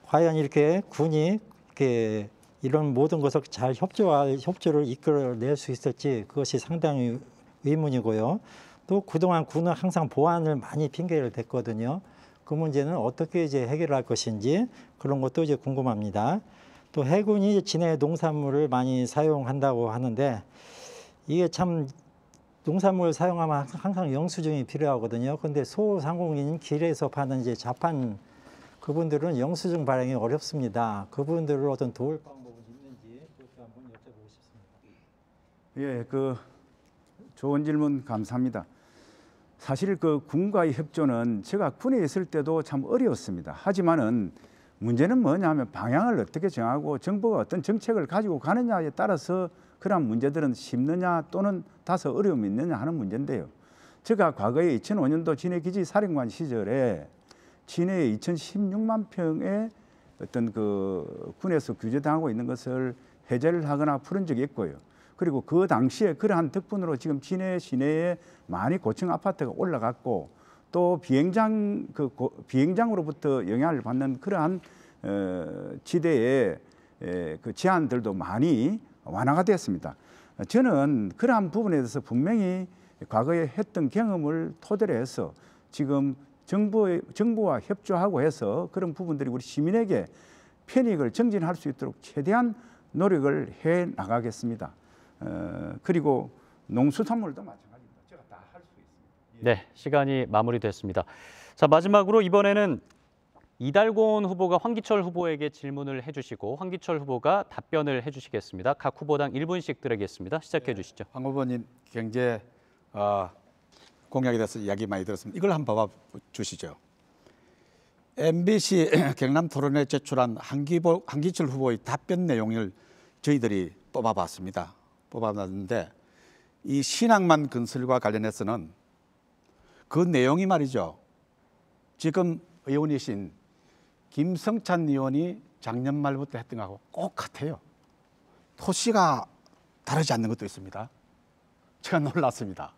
과연 이렇게 군이 이렇게 이런 모든 것을 잘 협조를 이끌어낼 수 있을지 그것이 상당히 의문이고요. 또 그동안 군은 항상 보안을 많이 핑계를 댔거든요. 그 문제는 어떻게 이제 해결할 것인지 그런 것도 이제 궁금합니다. 또 해군이 진해 농산물을 많이 사용한다고 하는데 이게 참 농산물 사용하면 항상 영수증이 필요하거든요. 그런데 소상공인 길에서 파는 이제 자판 그분들은 영수증 발행이 어렵습니다. 그분들을 어떤 도울 방법이 있는지 그것도 한번 여쭤보고 싶습니다. 예, 그 좋은 질문 감사합니다. 사실 그 군과의 협조는 제가 군에 있을 때도 참 어려웠습니다. 하지만은 문제는 뭐냐면 방향을 어떻게 정하고 정부가 어떤 정책을 가지고 가느냐에 따라서 그런 문제들은 쉽느냐 또는 다소 어려움이 있느냐 하는 문제인데요. 제가 과거에 2005년도 진해기지 사령관 시절에 진해에 2016만 평의 어떤 그 군에서 규제당하고 있는 것을 해제를 하거나 풀은 적이 있고요. 그리고 그 당시에 그러한 덕분으로 지금 진해 시내에 많이 고층 아파트가 올라갔고 또 비행장으로부터 영향을 받는 그러한 지대의 그 제한들도 많이 완화가 되었습니다. 저는 그러한 부분에 대해서 분명히 과거에 했던 경험을 토대로 해서 지금 정부와 협조하고 해서 그런 부분들이 우리 시민에게 편익을 정진할 수 있도록 최대한 노력을 해 나가겠습니다. 그리고 농수산물도 마찬가지입니다. 제가 다 할 수 있습니다. 네, 시간이 마무리됐습니다. 자, 마지막으로 이번에는 이달곤 후보가 황기철 후보에게 질문을 해주시고 황기철 후보가 답변을 해주시겠습니다. 각 후보당 1분씩 드리겠습니다. 시작해 주시죠. 황 후보님 경제 공약에 대해서 이야기 많이 들었습니다. 이걸 한번 봐봐 주시죠. MBC 경남 토론회에 제출한 한기철 후보의 답변 내용을 저희들이 뽑아봤습니다. 뽑아봤는데 이 신앙만 건설과 관련해서는 그 내용이 말이죠. 지금 의원이신 김성찬 의원이 작년 말부터 했던 거하고 꼭 같아요. 토시가 다르지 않는 것도 있습니다. 제가 놀랐습니다.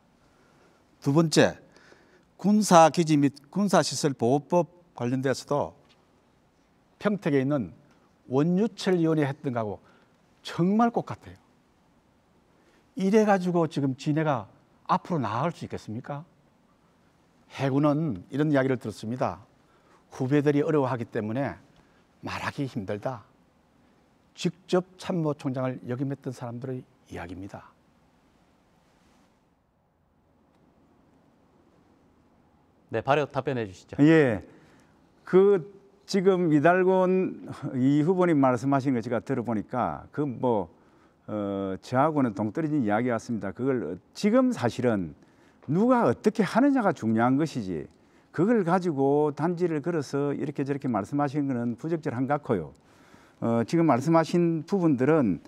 두 번째, 군사기지 및 군사시설보호법 관련돼서도 평택에 있는 원유철 의원이 했던 거하고 정말 똑같아요. 이래가지고 지금 진해가 앞으로 나아갈 수 있겠습니까? 해군은 이런 이야기를 들었습니다. 후배들이 어려워하기 때문에 말하기 힘들다. 직접 참모총장을 역임했던 사람들의 이야기입니다. 네, 바로 답변해 주시죠. 예, 지금 이달곤 이 후보님 말씀하신 거 제가 들어보니까 저하고는 동떨어진 이야기 같습니다. 그걸 지금 사실은 누가 어떻게 하느냐가 중요한 것이지 그걸 가지고 단지를 걸어서 이렇게 저렇게 말씀하시는 것은 부적절한 것 같고요. 지금 말씀하신 부분들은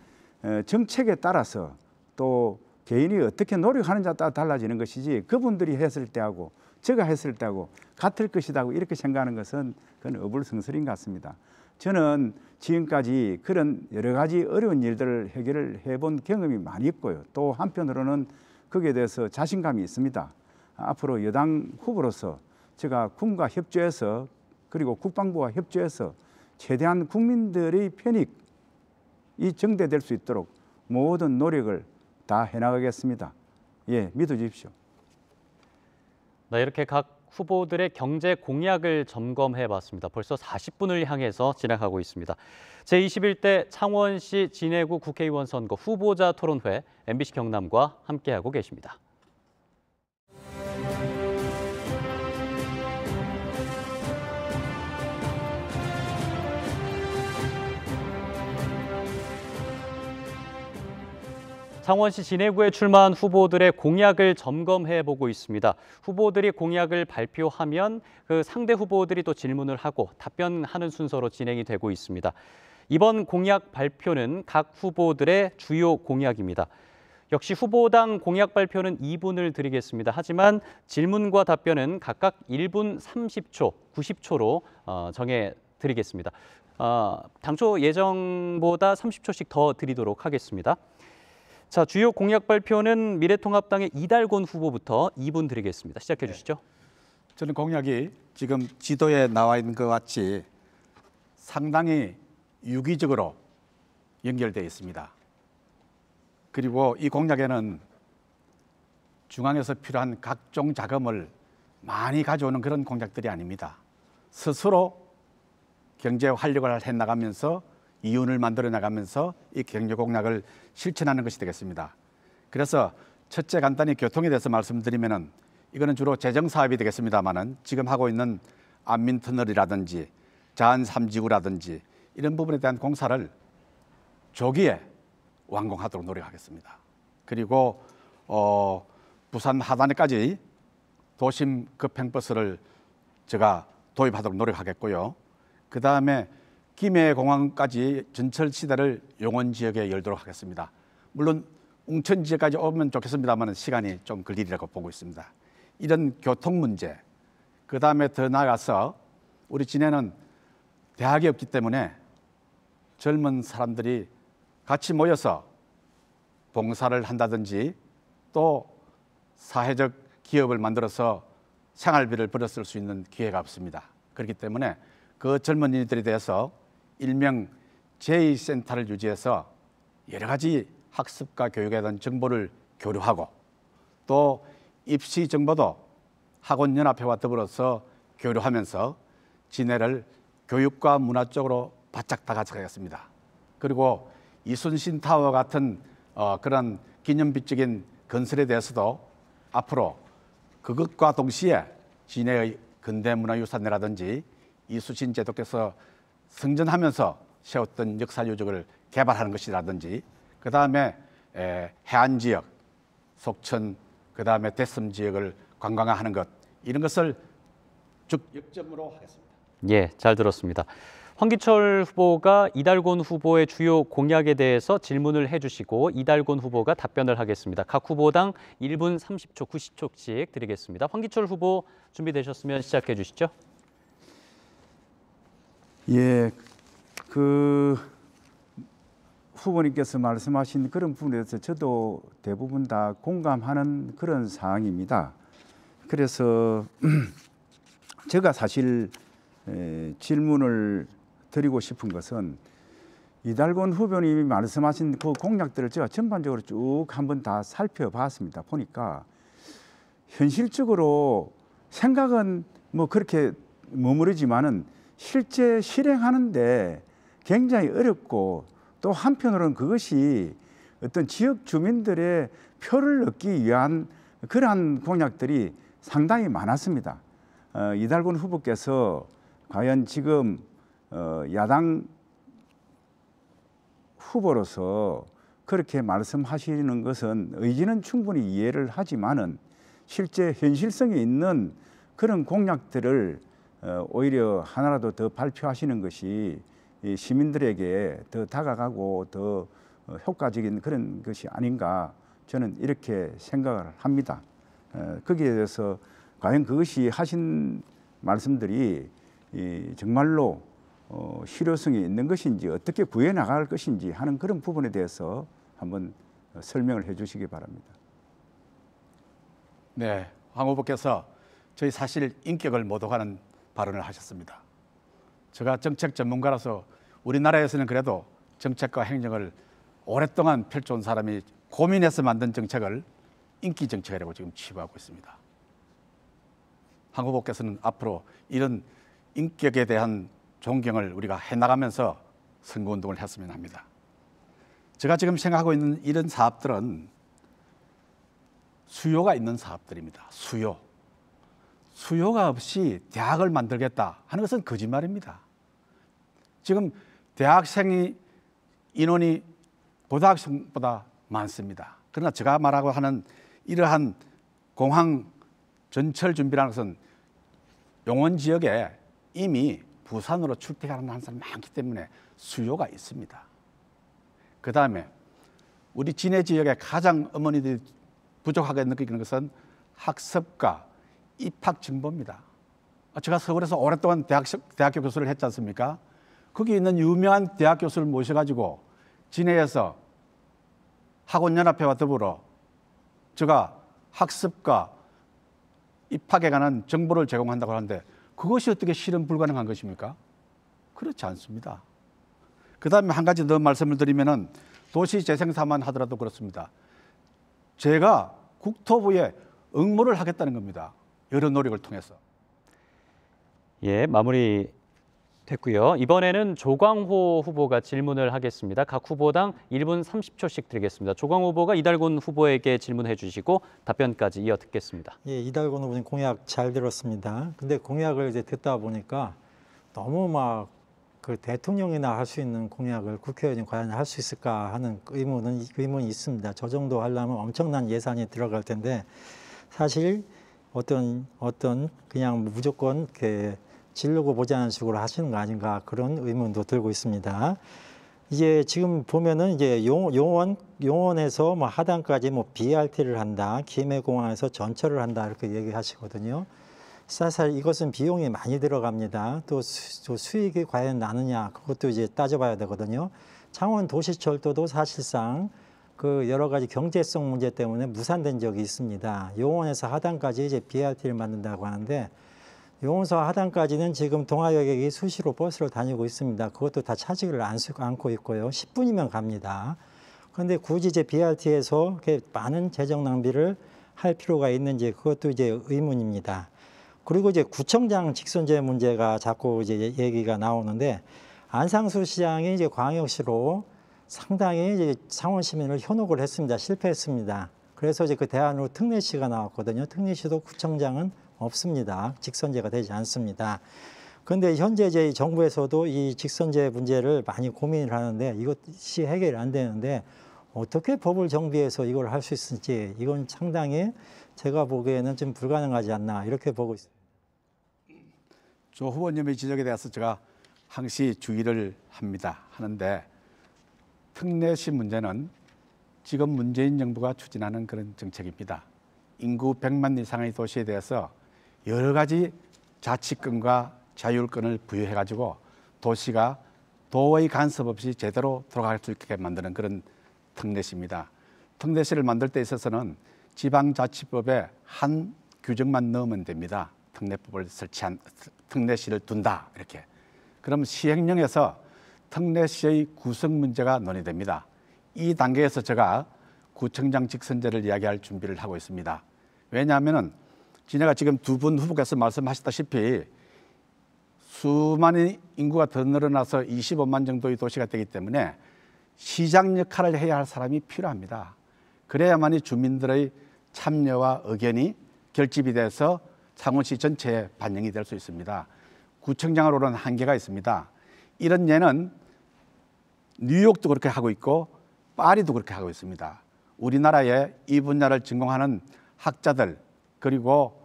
정책에 따라서 또 개인이 어떻게 노력하느냐에 따라 달라지는 것이지 그분들이 했을 때하고 제가 했을 때하고 같을 것이라고 이렇게 생각하는 것은 그건 어불성설인 것 같습니다. 저는 지금까지 그런 여러 가지 어려운 일들을 해결을 해본 경험이 많이 있고요. 또 한편으로는 거기에 대해서 자신감이 있습니다. 앞으로 여당 후보로서 제가 군과 협조해서 그리고 국방부와 협조해서 최대한 국민들의 편익이 정대될 수 있도록 모든 노력을 다 해나가겠습니다. 예, 믿어주십시오. 네, 이렇게 각 후보들의 경제 공약을 점검해 봤습니다. 벌써 40분을 향해서 진행하고 있습니다. 제21대 창원시 진해구 국회의원 선거 후보자 토론회 MBC 경남과 함께하고 계십니다. 창원시 진해구에 출마한 후보들의 공약을 점검해 보고 있습니다. 후보들이 공약을 발표하면 그 상대 후보들이 또 질문을 하고 답변하는 순서로 진행이 되고 있습니다. 이번 공약 발표는 각 후보들의 주요 공약입니다. 역시 후보당 공약 발표는 2분을 드리겠습니다. 하지만 질문과 답변은 각각 1분 30초, 90초로 정해 드리겠습니다. 당초 예정보다 30초씩 더 드리도록 하겠습니다. 자, 주요 공약 발표는 미래통합당의 이달곤 후보부터 2분 드리겠습니다. 시작해 주시죠. 저는 공약이 지금 지도에 나와 있는 것 같이 상당히 유기적으로 연결되어 있습니다. 그리고 이 공약에는 중앙에서 필요한 각종 자금을 많이 가져오는 그런 공약들이 아닙니다. 스스로 경제 활력을 해나가면서 이윤을 만들어 나가면서 이 경제 공약을 실천하는 것이 되겠습니다. 그래서 첫째 간단히 교통에 대해서 말씀드리면은 이거는 주로 재정 사업이 되겠습니다만은 지금 하고 있는 안민터널이라든지 자안 3지구라든지 이런 부분에 대한 공사를 조기에 완공하도록 노력하겠습니다. 그리고 부산 하단에까지 도심 급행버스를 제가 도입하도록 노력하겠고요. 그 다음에 김해공항까지 전철 시대를 용원 지역에 열도록 하겠습니다. 물론 웅천 지역까지 오면 좋겠습니다만 시간이 좀 걸리리라고 보고 있습니다. 이런 교통 문제, 그 다음에 더 나아가서 우리 진해는 대학이 없기 때문에 젊은 사람들이 같이 모여서 봉사를 한다든지 또 사회적 기업을 만들어서 생활비를 벌었을 수 있는 기회가 없습니다. 그렇기 때문에 그 젊은이들에 대해서 일명 제2센터를 유지해서 여러 가지 학습과 교육에 대한 정보를 교류하고 또 입시 정보도 학원연합회와 더불어서 교류하면서 진해를 교육과 문화 쪽으로 바짝 다 가져가겠습니다. 그리고 이순신 타워 같은 그런 기념비적인 건설에 대해서도 앞으로 그것과 동시에 진해의 근대문화유산이라든지 이순신 제독께서 승전하면서 세웠던 역사 유적을 개발하는 것이라든지 그 다음에 해안 지역, 속천, 그 다음에 대섬 지역을 관광화하는 것 이런 것을 즉 역점으로 하겠습니다. 예, 잘 들었습니다. 황기철 후보가 이달곤 후보의 주요 공약에 대해서 질문을 해주시고 이달곤 후보가 답변을 하겠습니다. 각 후보당 1분 30초, 90초씩 드리겠습니다. 황기철 후보 준비되셨으면 시작해 주시죠. 예, 후보님께서 말씀하신 그런 부분에 대해서 저도 대부분 다 공감하는 그런 사항입니다. 그래서 제가 사실 질문을 드리고 싶은 것은 이달곤 후보님이 말씀하신 그 공약들을 제가 전반적으로 쭉 한번 다 살펴봤습니다. 보니까 현실적으로 생각은 뭐 그렇게 머무르지만은 실제 실행하는데 굉장히 어렵고 또 한편으로는 그것이 어떤 지역 주민들의 표를 얻기 위한 그러한 공약들이 상당히 많았습니다. 이달곤 후보께서 과연 지금 야당 후보로서 그렇게 말씀하시는 것은 의지는 충분히 이해를 하지만은 실제 현실성이 있는 그런 공약들을 오히려 하나라도 더 발표하시는 것이 시민들에게 더 다가가고 더 효과적인 그런 것이 아닌가 저는 이렇게 생각을 합니다. 거기에 대해서 과연 그것이 하신 말씀들이 정말로 실효성이 있는 것인지 어떻게 구해 나갈 것인지 하는 그런 부분에 대해서 한번 설명을 해 주시기 바랍니다. 네, 황 후보께서 저희 사실 인격을 모독하는 발언을 하셨습니다. 제가 정책 전문가라서 우리나라에서는 그래도 정책과 행정을 오랫동안 펼쳐온 사람이 고민해서 만든 정책을 인기 정책이라고 지금 치부하고 있습니다. 황 후보께서는 앞으로 이런 인격에 대한 존경을 우리가 해나가면서 선거운동을 했으면 합니다. 제가 지금 생각하고 있는 이런 사업들은 수요가 있는 사업들입니다. 수요가 없이 대학을 만들겠다 하는 것은 거짓말입니다. 지금 대학생이 인원이 고등학생보다 많습니다. 그러나 제가 말하고 하는 이러한 공항 전철 준비라는 것은 용원 지역에 이미 부산으로 출퇴근하는 사람이 많기 때문에 수요가 있습니다. 그 다음에 우리 진해 지역에 가장 어머니들이 부족하게 느끼는 것은 학습과 입학 정보입니다. 제가 서울에서 오랫동안 대학교 교수를 했지 않습니까? 거기 있는 유명한 대학 교수를 모셔가지고 진해에서 학원연합회와 더불어 제가 학습과 입학에 관한 정보를 제공한다고 하는데 그것이 어떻게 실현 불가능한 것입니까? 그렇지 않습니다. 그 다음에 한 가지 더 말씀을 드리면은 도시재생사만 하더라도 그렇습니다. 제가 국토부에 응모를 하겠다는 겁니다. 여러 노력을 통해서. 예, 마무리 됐고요. 이번에는 조광호 후보가 질문을 하겠습니다. 각 후보당 1분 30초씩 드리겠습니다. 조광호 후보가 이달곤 후보에게 질문해 주시고 답변까지 이어 듣겠습니다. 예, 이달곤 후보님 공약 잘 들었습니다. 근데 공약을 이제 듣다 보니까 너무 막 그 대통령이나 할 수 있는 공약을 국회의원이 과연 할 수 있을까 하는 의문이 있습니다. 저 정도 하려면 엄청난 예산이 들어갈 텐데 사실 어떤 그냥 무조건 이렇게 지르고 보자는 식으로 하시는 거 아닌가 그런 의문도 들고 있습니다. 이제 지금 보면은 이제 용원에서 뭐 하단까지 뭐 BRT를 한다, 김해공항에서 전철을 한다 이렇게 얘기하시거든요. 사실 이것은 비용이 많이 들어갑니다. 또 수익이 과연 나느냐 그것도 이제 따져봐야 되거든요. 창원 도시철도도 사실상 그 여러 가지 경제성 문제 때문에 무산된 적이 있습니다. 용원에서 하단까지 이제 BRT를 만든다고 하는데 용원에서 하단까지는 지금 동아여객이 수시로 버스를 다니고 있습니다. 그것도 다 차지를 않고 있고요. 10분이면 갑니다. 그런데 굳이 이제 BRT에서 많은 재정 낭비를 할 필요가 있는지 그것도 이제 의문입니다. 그리고 이제 구청장 직선제 문제가 자꾸 이제 얘기가 나오는데 안상수 시장이 이제 광역시로 상당히 이제 창원 시민을 현혹을 했습니다. 실패했습니다. 그래서 이제 그 대안으로 특례시가 나왔거든요. 특례시도 구청장은 없습니다. 직선제가 되지 않습니다. 그런데 현재 이제 정부에서도 이 직선제 문제를 많이 고민을 하는데 이것이 해결이 안 되는데 어떻게 법을 정비해서 이걸 할 수 있을지 이건 상당히 제가 보기에는 좀 불가능하지 않나 이렇게 보고 있습니다. 조 후보님의 지적에 대해서 제가 항시 주의를 하는데 특례시 문제는 지금 문재인 정부가 추진하는 그런 정책입니다. 인구 100만 이상의 도시에 대해서 여러 가지 자치권과 자율권을 부여해가지고 도시가 도의 간섭 없이 제대로 돌아갈 수 있게 만드는 그런 특례시입니다. 특례시를 만들 때 있어서는 지방자치법에 한 규정만 넣으면 됩니다. 특례시를 둔다 이렇게. 그럼 시행령에서 특례시의 구성 문제가 논의됩니다. 이 단계에서 제가 구청장 직선제를 이야기할 준비를 하고 있습니다. 왜냐하면 진해가 지금 두 분 후보께서 말씀하셨다시피 수많은 인구가 더 늘어나서 25만 정도의 도시가 되기 때문에 시장 역할을 해야 할 사람이 필요합니다. 그래야만이 주민들의 참여와 의견이 결집이 돼서 창원시 전체에 반영이 될 수 있습니다. 구청장을 오르는 한계가 있습니다. 이런 예는 뉴욕도 그렇게 하고 있고 파리도 그렇게 하고 있습니다. 우리나라에 이 분야를 전공하는 학자들 그리고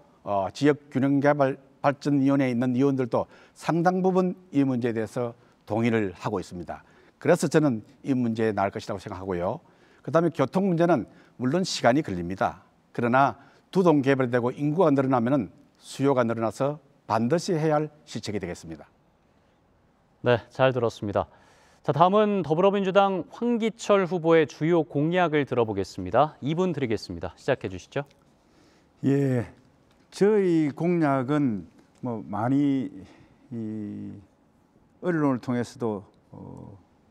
지역균형개발발전위원회에 있는 위원들도 상당 부분 이 문제에 대해서 동의를 하고 있습니다. 그래서 저는 이 문제에 나을 것이라고 생각하고요. 그다음에 교통 문제는 물론 시간이 걸립니다. 그러나 두동 개발이 되고 인구가 늘어나면 수요가 늘어나서 반드시 해야 할 시책이 되겠습니다. 네, 잘 들었습니다. 자, 다음은 더불어민주당 황기철 후보의 주요 공약을 들어보겠습니다. 2분 드리겠습니다. 시작해 주시죠. 예, 저희 공약은 많이 언론을 통해서도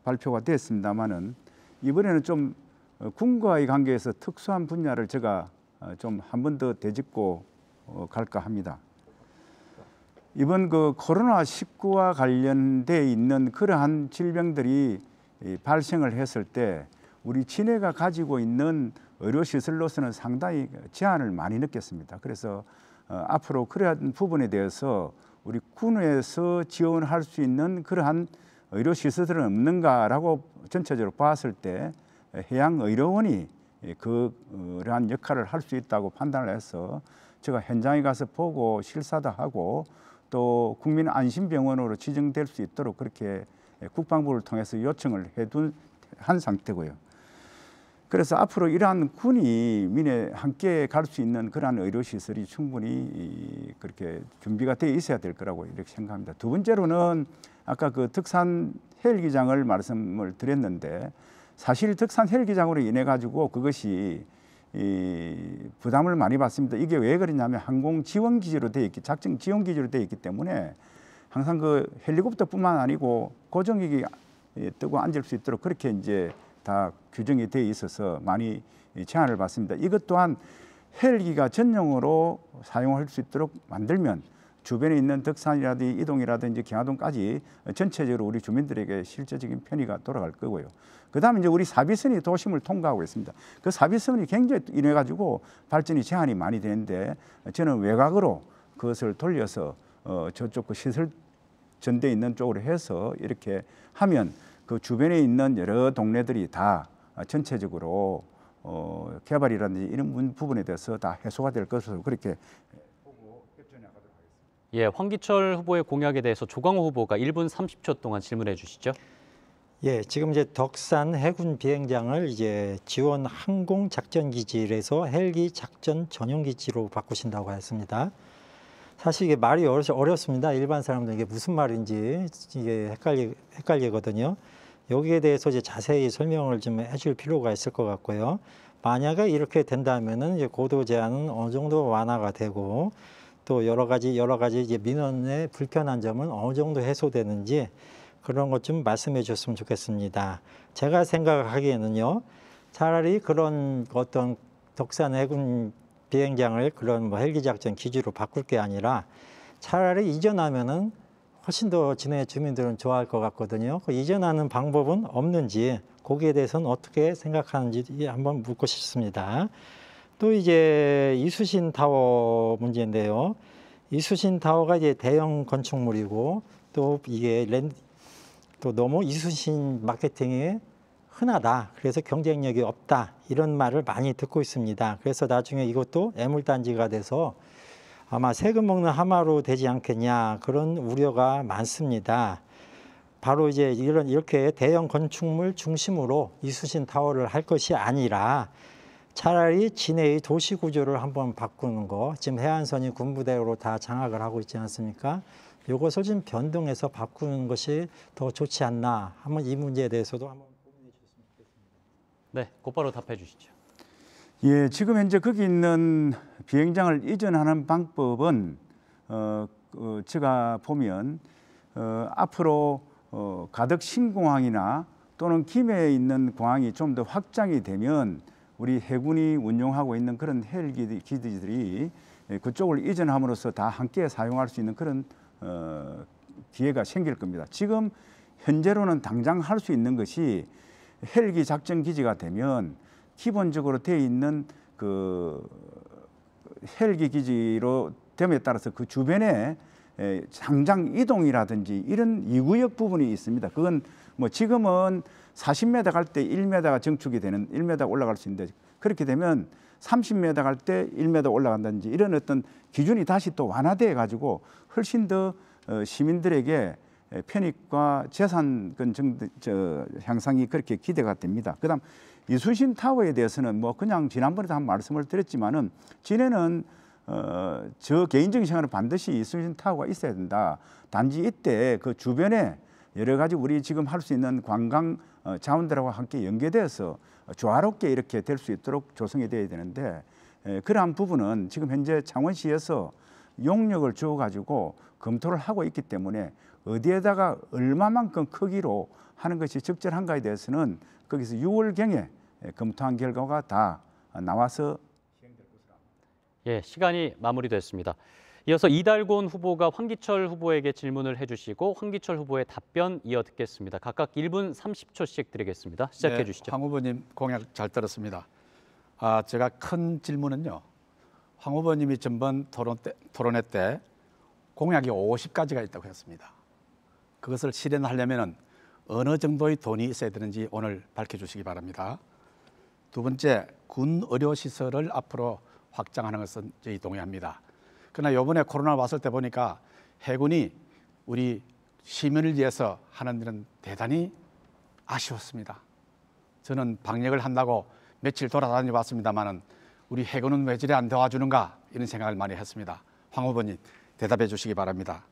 발표가 됐습니다만은 이번에는 좀 군과의 관계에서 특수한 분야를 제가 좀 한 번 더 되짚고 갈까 합니다. 이번 그 코로나19와 관련돼 있는 그러한 질병들이 발생을 했을 때 우리 진해가 가지고 있는 의료시설로서는 상당히 제한을 많이 느꼈습니다. 그래서 앞으로 그러한 부분에 대해서 우리 군에서 지원할 수 있는 그러한 의료시설들은 없는가라고 전체적으로 봤을 때 해양의료원이 그러한 역할을 할 수 있다고 판단을 해서 제가 현장에 가서 보고 실사도 하고 또 국민안심병원으로 지정될 수 있도록 그렇게 국방부를 통해서 요청을 한 상태고요. 그래서 앞으로 이러한 군이 민에 함께 갈 수 있는 그러한 의료시설이 충분히 그렇게 준비가 되어 있어야 될 거라고 이렇게 생각합니다. 두 번째로는 아까 그 특산 헬기장을 말씀을 드렸는데 사실 특산 헬기장으로 인해 가지고 그것이 부담을 많이 받습니다. 이게 왜 그러냐면 항공 지원 기지로 되어 있기, 작전 지원 기지로 되어 있기 때문에 항상 그 헬리콥터뿐만 아니고 고정익이 뜨고 앉을 수 있도록 그렇게 이제 다 규정이 되어 있어서 많이 제한을 받습니다. 이것 또한 헬기가 전용으로 사용할 수 있도록 만들면 주변에 있는 덕산이라든지 이동이라든지 경화동까지 전체적으로 우리 주민들에게 실제적인 편의가 돌아갈 거고요. 그다음에 이제 우리 사비선이 도심을 통과하고 있습니다. 그 사비선이 굉장히 인해 가지고 발전이 제한이 많이 되는데 저는 외곽으로 그것을 돌려서 저쪽 그 시설 전대 있는 쪽으로 해서 이렇게 하면 그 주변에 있는 여러 동네들이 다 전체적으로 개발이라든지 이런 부분에 대해서 다 해소가 될 것으로 그렇게 보고 협조해 나가도록 하겠습니다. 예, 황기철 후보의 공약에 대해서 조광호 후보가 1분 30초 동안 질문해 주시죠. 예, 지금 이제 덕산 해군 비행장을 이제 지원 항공 작전 기지에서 헬기 작전 전용 기지로 바꾸신다고 했습니다. 사실 이게 말이 어렵습니다. 일반 사람들 이게 무슨 말인지 이게 헷갈리거든요. 여기에 대해서 이제 자세히 설명을 좀 해줄 필요가 있을 것 같고요. 만약에 이렇게 된다면은 이제 고도 제한은 어느 정도 완화가 되고 또 여러 가지 이제 민원의 불편한 점은 어느 정도 해소되는지 그런 것 좀 말씀해 주셨으면 좋겠습니다. 제가 생각하기에는요, 차라리 그런 어떤 덕산 해군 비행장을 그런 헬기 작전 기지로 바꿀 게 아니라 차라리 이전하면은 훨씬 더 진해 주민들은 좋아할 것 같거든요. 그 이전하는 방법은 없는지 거기에 대해서는 어떻게 생각하는지 한번 묻고 싶습니다. 또 이제 이수신 타워 문제인데요. 이수신 타워가 이제 대형 건축물이고 또 이게 또 너무 이수신 마케팅이 흔하다. 그래서 경쟁력이 없다. 이런 말을 많이 듣고 있습니다. 그래서 나중에 이것도 애물단지가 돼서 아마 세금 먹는 하마로 되지 않겠냐 그런 우려가 많습니다. 바로 이제 이렇게 대형 건축물 중심으로 이수신 타워를 할 것이 아니라 차라리 진해의 도시 구조를 한번 바꾸는 거. 지금 해안선이 군부대로 다 장악을 하고 있지 않습니까? 이것을 좀 변동해서 바꾸는 것이 더 좋지 않나. 한번 이 문제에 대해서도 한번 고민해 주셨으면 좋겠습니다. 네, 곧바로 답해 주시죠. 예, 지금 현재 거기 있는 비행장을 이전하는 방법은 제가 보면 앞으로 가덕 신공항이나 또는 김해에 있는 공항이 좀 더 확장이 되면 우리 해군이 운용하고 있는 그런 헬기 기지들이 그쪽을 이전함으로써 다 함께 사용할 수 있는 그런 기회가 생길 겁니다. 지금 현재로는 당장 할 수 있는 것이 헬기 작전 기지가 되면 기본적으로 되어 있는 그 헬기 기지로 됨에 따라서 그 주변에 장장 이동이라든지 이런 이구역 부분이 있습니다. 그건 뭐 지금은 40m 갈 때 1m가 증축이 되는 1m 올라갈 수 있는데 그렇게 되면 30m 갈 때 1m 올라간다든지 이런 어떤 기준이 다시 또 완화돼 가지고 훨씬 더 시민들에게 편익과 재산권 향상이 그렇게 기대가 됩니다. 그다음 이수신 타워에 대해서는 뭐 그냥 지난번에도 한 말씀을 드렸지만은 진해는 저 개인적인 생각은 반드시 이수신 타워가 있어야 된다. 단지 이때 그 주변에 여러 가지 우리 지금 할 수 있는 관광 자원들하고 함께 연계돼서 조화롭게 이렇게 될 수 있도록 조성이 돼야 되는데 그러한 부분은 지금 현재 창원시에서 용역을 주어가지고 검토를 하고 있기 때문에 어디에다가 얼마만큼 크기로 하는 것이 적절한가에 대해서는 거기서 6월경에 검토한 결과가 다 나와서 예, 시간이 마무리됐습니다. 이어서 이달곤 후보가 황기철 후보에게 질문을 해주시고 황기철 후보의 답변 이어 듣겠습니다. 각각 1분 30초씩 드리겠습니다. 시작해 주시죠. 황 후보님 공약 잘 들었습니다. 제가 큰 질문은요. 황 후보님이 전번 토론회 때 공약이 50가지가 있다고 했습니다. 그것을 실현하려면 어느 정도의 돈이 있어야 되는지 오늘 밝혀주시기 바랍니다. 두 번째, 군 의료시설을 앞으로 확장하는 것은 저희 동의합니다. 그러나 이번에 코로나 왔을 때 보니까 해군이 우리 시민을 위해서 하는 일은 대단히 아쉬웠습니다. 저는 방역을 한다고 며칠 돌아다니 봤습니다만은 우리 해군은 왜 저리 안 도와주는가 이런 생각을 많이 했습니다. 황 후보님 대답해 주시기 바랍니다.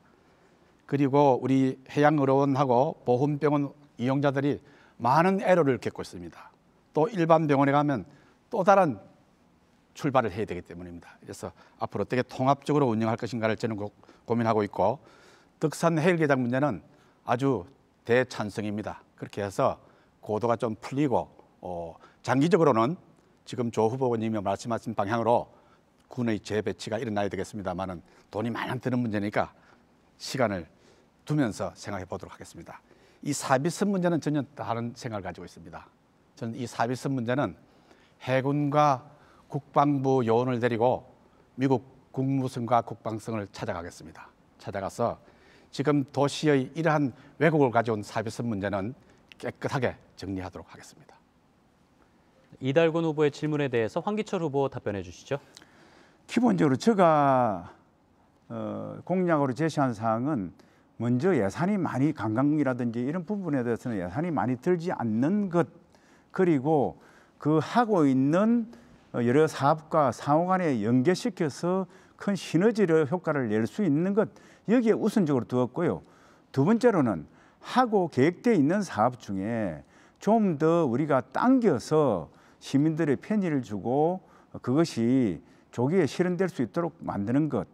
그리고 우리 해양의료원하고 보훈병원 이용자들이 많은 애로를 겪고 있습니다. 또 일반 병원에 가면 또 다른 출발을 해야 되기 때문입니다. 그래서 앞으로 어떻게 통합적으로 운영할 것인가를 저는 고민하고 있고 덕산 헬기장 문제는 아주 대찬성입니다. 그렇게 해서 고도가 좀 풀리고 장기적으로는 지금 조 후보님이 말씀하신 방향으로 군의 재배치가 일어나야 되겠습니다만은 돈이 많이 드는 문제니까 시간을 두면서 생각해 보도록 하겠습니다. 이 사비선 문제는 전혀 다른 생각을 가지고 있습니다. 저는 이 사비선 문제는 해군과 국방부 요원을 데리고 미국 국무성과 국방성을 찾아가겠습니다. 찾아가서 지금 도시의 이러한 왜곡을 가져온 사비선 문제는 깨끗하게 정리하도록 하겠습니다. 이달곤 후보의 질문에 대해서 황기철 후보 답변해 주시죠. 기본적으로 제가 공약으로 제시한 사항은 먼저 예산이 많이 관광이라든지 이런 부분에 대해서는 예산이 많이 들지 않는 것 그리고 그 하고 있는 여러 사업과 상호 간에 연계시켜서 큰 시너지 효과를 낼 수 있는 것 여기에 우선적으로 두었고요. 두 번째로는 하고 계획되어 있는 사업 중에 좀 더 우리가 당겨서 시민들의 편의를 주고 그것이 조기에 실현될 수 있도록 만드는 것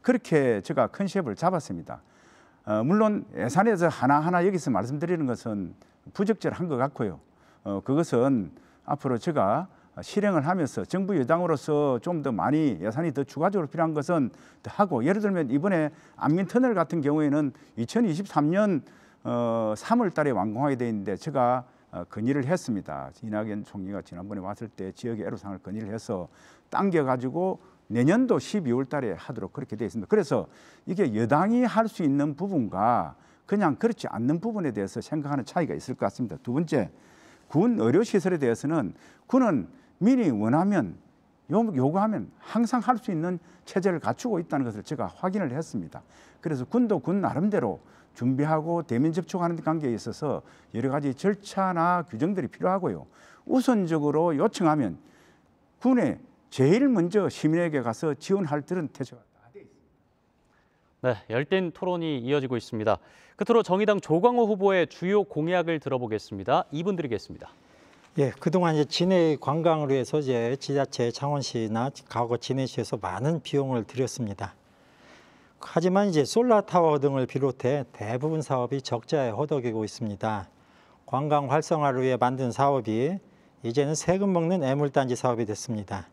그렇게 제가 컨셉을 잡았습니다. 물론 예산에서 하나하나 여기서 말씀드리는 것은 부적절한 것 같고요. 그것은 앞으로 제가 실행을 하면서 정부 여당으로서 좀 더 많이 예산이 더 추가적으로 필요한 것은 더 하고 예를 들면 이번에 안민터널 같은 경우에는 2023년 3월 달에 완공하게 돼 있는데 제가 건의를 했습니다. 이낙연 총리가 지난번에 왔을 때 지역의 애로사항을 건의를 해서 당겨가지고 내년도 12월 달에 하도록 그렇게 되어 있습니다. 그래서 이게 여당이 할 수 있는 부분과 그냥 그렇지 않는 부분에 대해서 생각하는 차이가 있을 것 같습니다. 두 번째, 군 의료시설에 대해서는 군은 민이 원하면 요구하면 항상 할 수 있는 체제를 갖추고 있다는 것을 제가 확인을 했습니다. 그래서 군도 군 나름대로 준비하고 대면 접촉하는 관계에 있어서 여러 가지 절차나 규정들이 필요하고요. 우선적으로 요청하면 군에 제일 먼저 시민에게 가서 지원할 들은 태세가 다 돼 있습니다. 네, 열띤 토론이 이어지고 있습니다. 끝으로 정의당 조광호 후보의 주요 공약을 들어보겠습니다. 2분 드리겠습니다. 예, 그동안 이제 진해 관광을 위해서 이제 지자체 창원시나 과거 진해시에서 많은 비용을 들였습니다. 하지만 이제 솔라타워 등을 비롯해 대부분 사업이 적자에 허덕이고 있습니다. 관광 활성화를 위해 만든 사업이 이제는 세금 먹는 애물단지 사업이 됐습니다.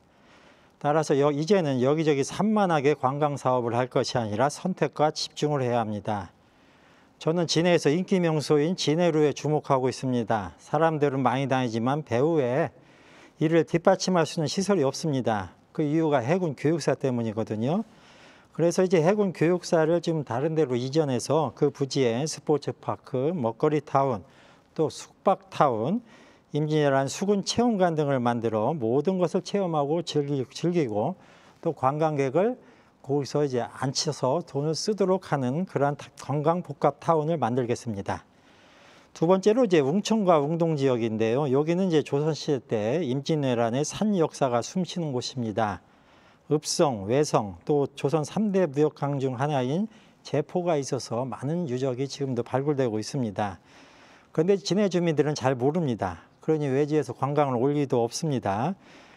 따라서 이제는 여기저기 산만하게 관광 사업을 할 것이 아니라 선택과 집중을 해야 합니다. 저는 진해에서 인기 명소인 진해루에 주목하고 있습니다. 사람들은 많이 다니지만 배후에 이를 뒷받침할 수 있는 시설이 없습니다. 그 이유가 해군 교육사 때문이거든요. 그래서 이제 해군 교육사를 지금 다른 데로 이전해서 그 부지에 스포츠파크, 먹거리타운, 또 숙박타운, 임진왜란 수군 체험관 등을 만들어 모든 것을 체험하고 즐기고 또 관광객을 거기서 이제 앉혀서 돈을 쓰도록 하는 그러한 관광복합타운을 만들겠습니다. 두 번째로 이제 웅천과 웅동 지역인데요. 여기는 이제 조선시대 때 임진왜란의 산 역사가 숨쉬는 곳입니다. 읍성, 외성, 또 조선 3대 무역강 중 하나인 제포가 있어서 많은 유적이 지금도 발굴되고 있습니다. 그런데 진해 주민들은 잘 모릅니다. 그러니 외지에서 관광을 올 리도 없습니다.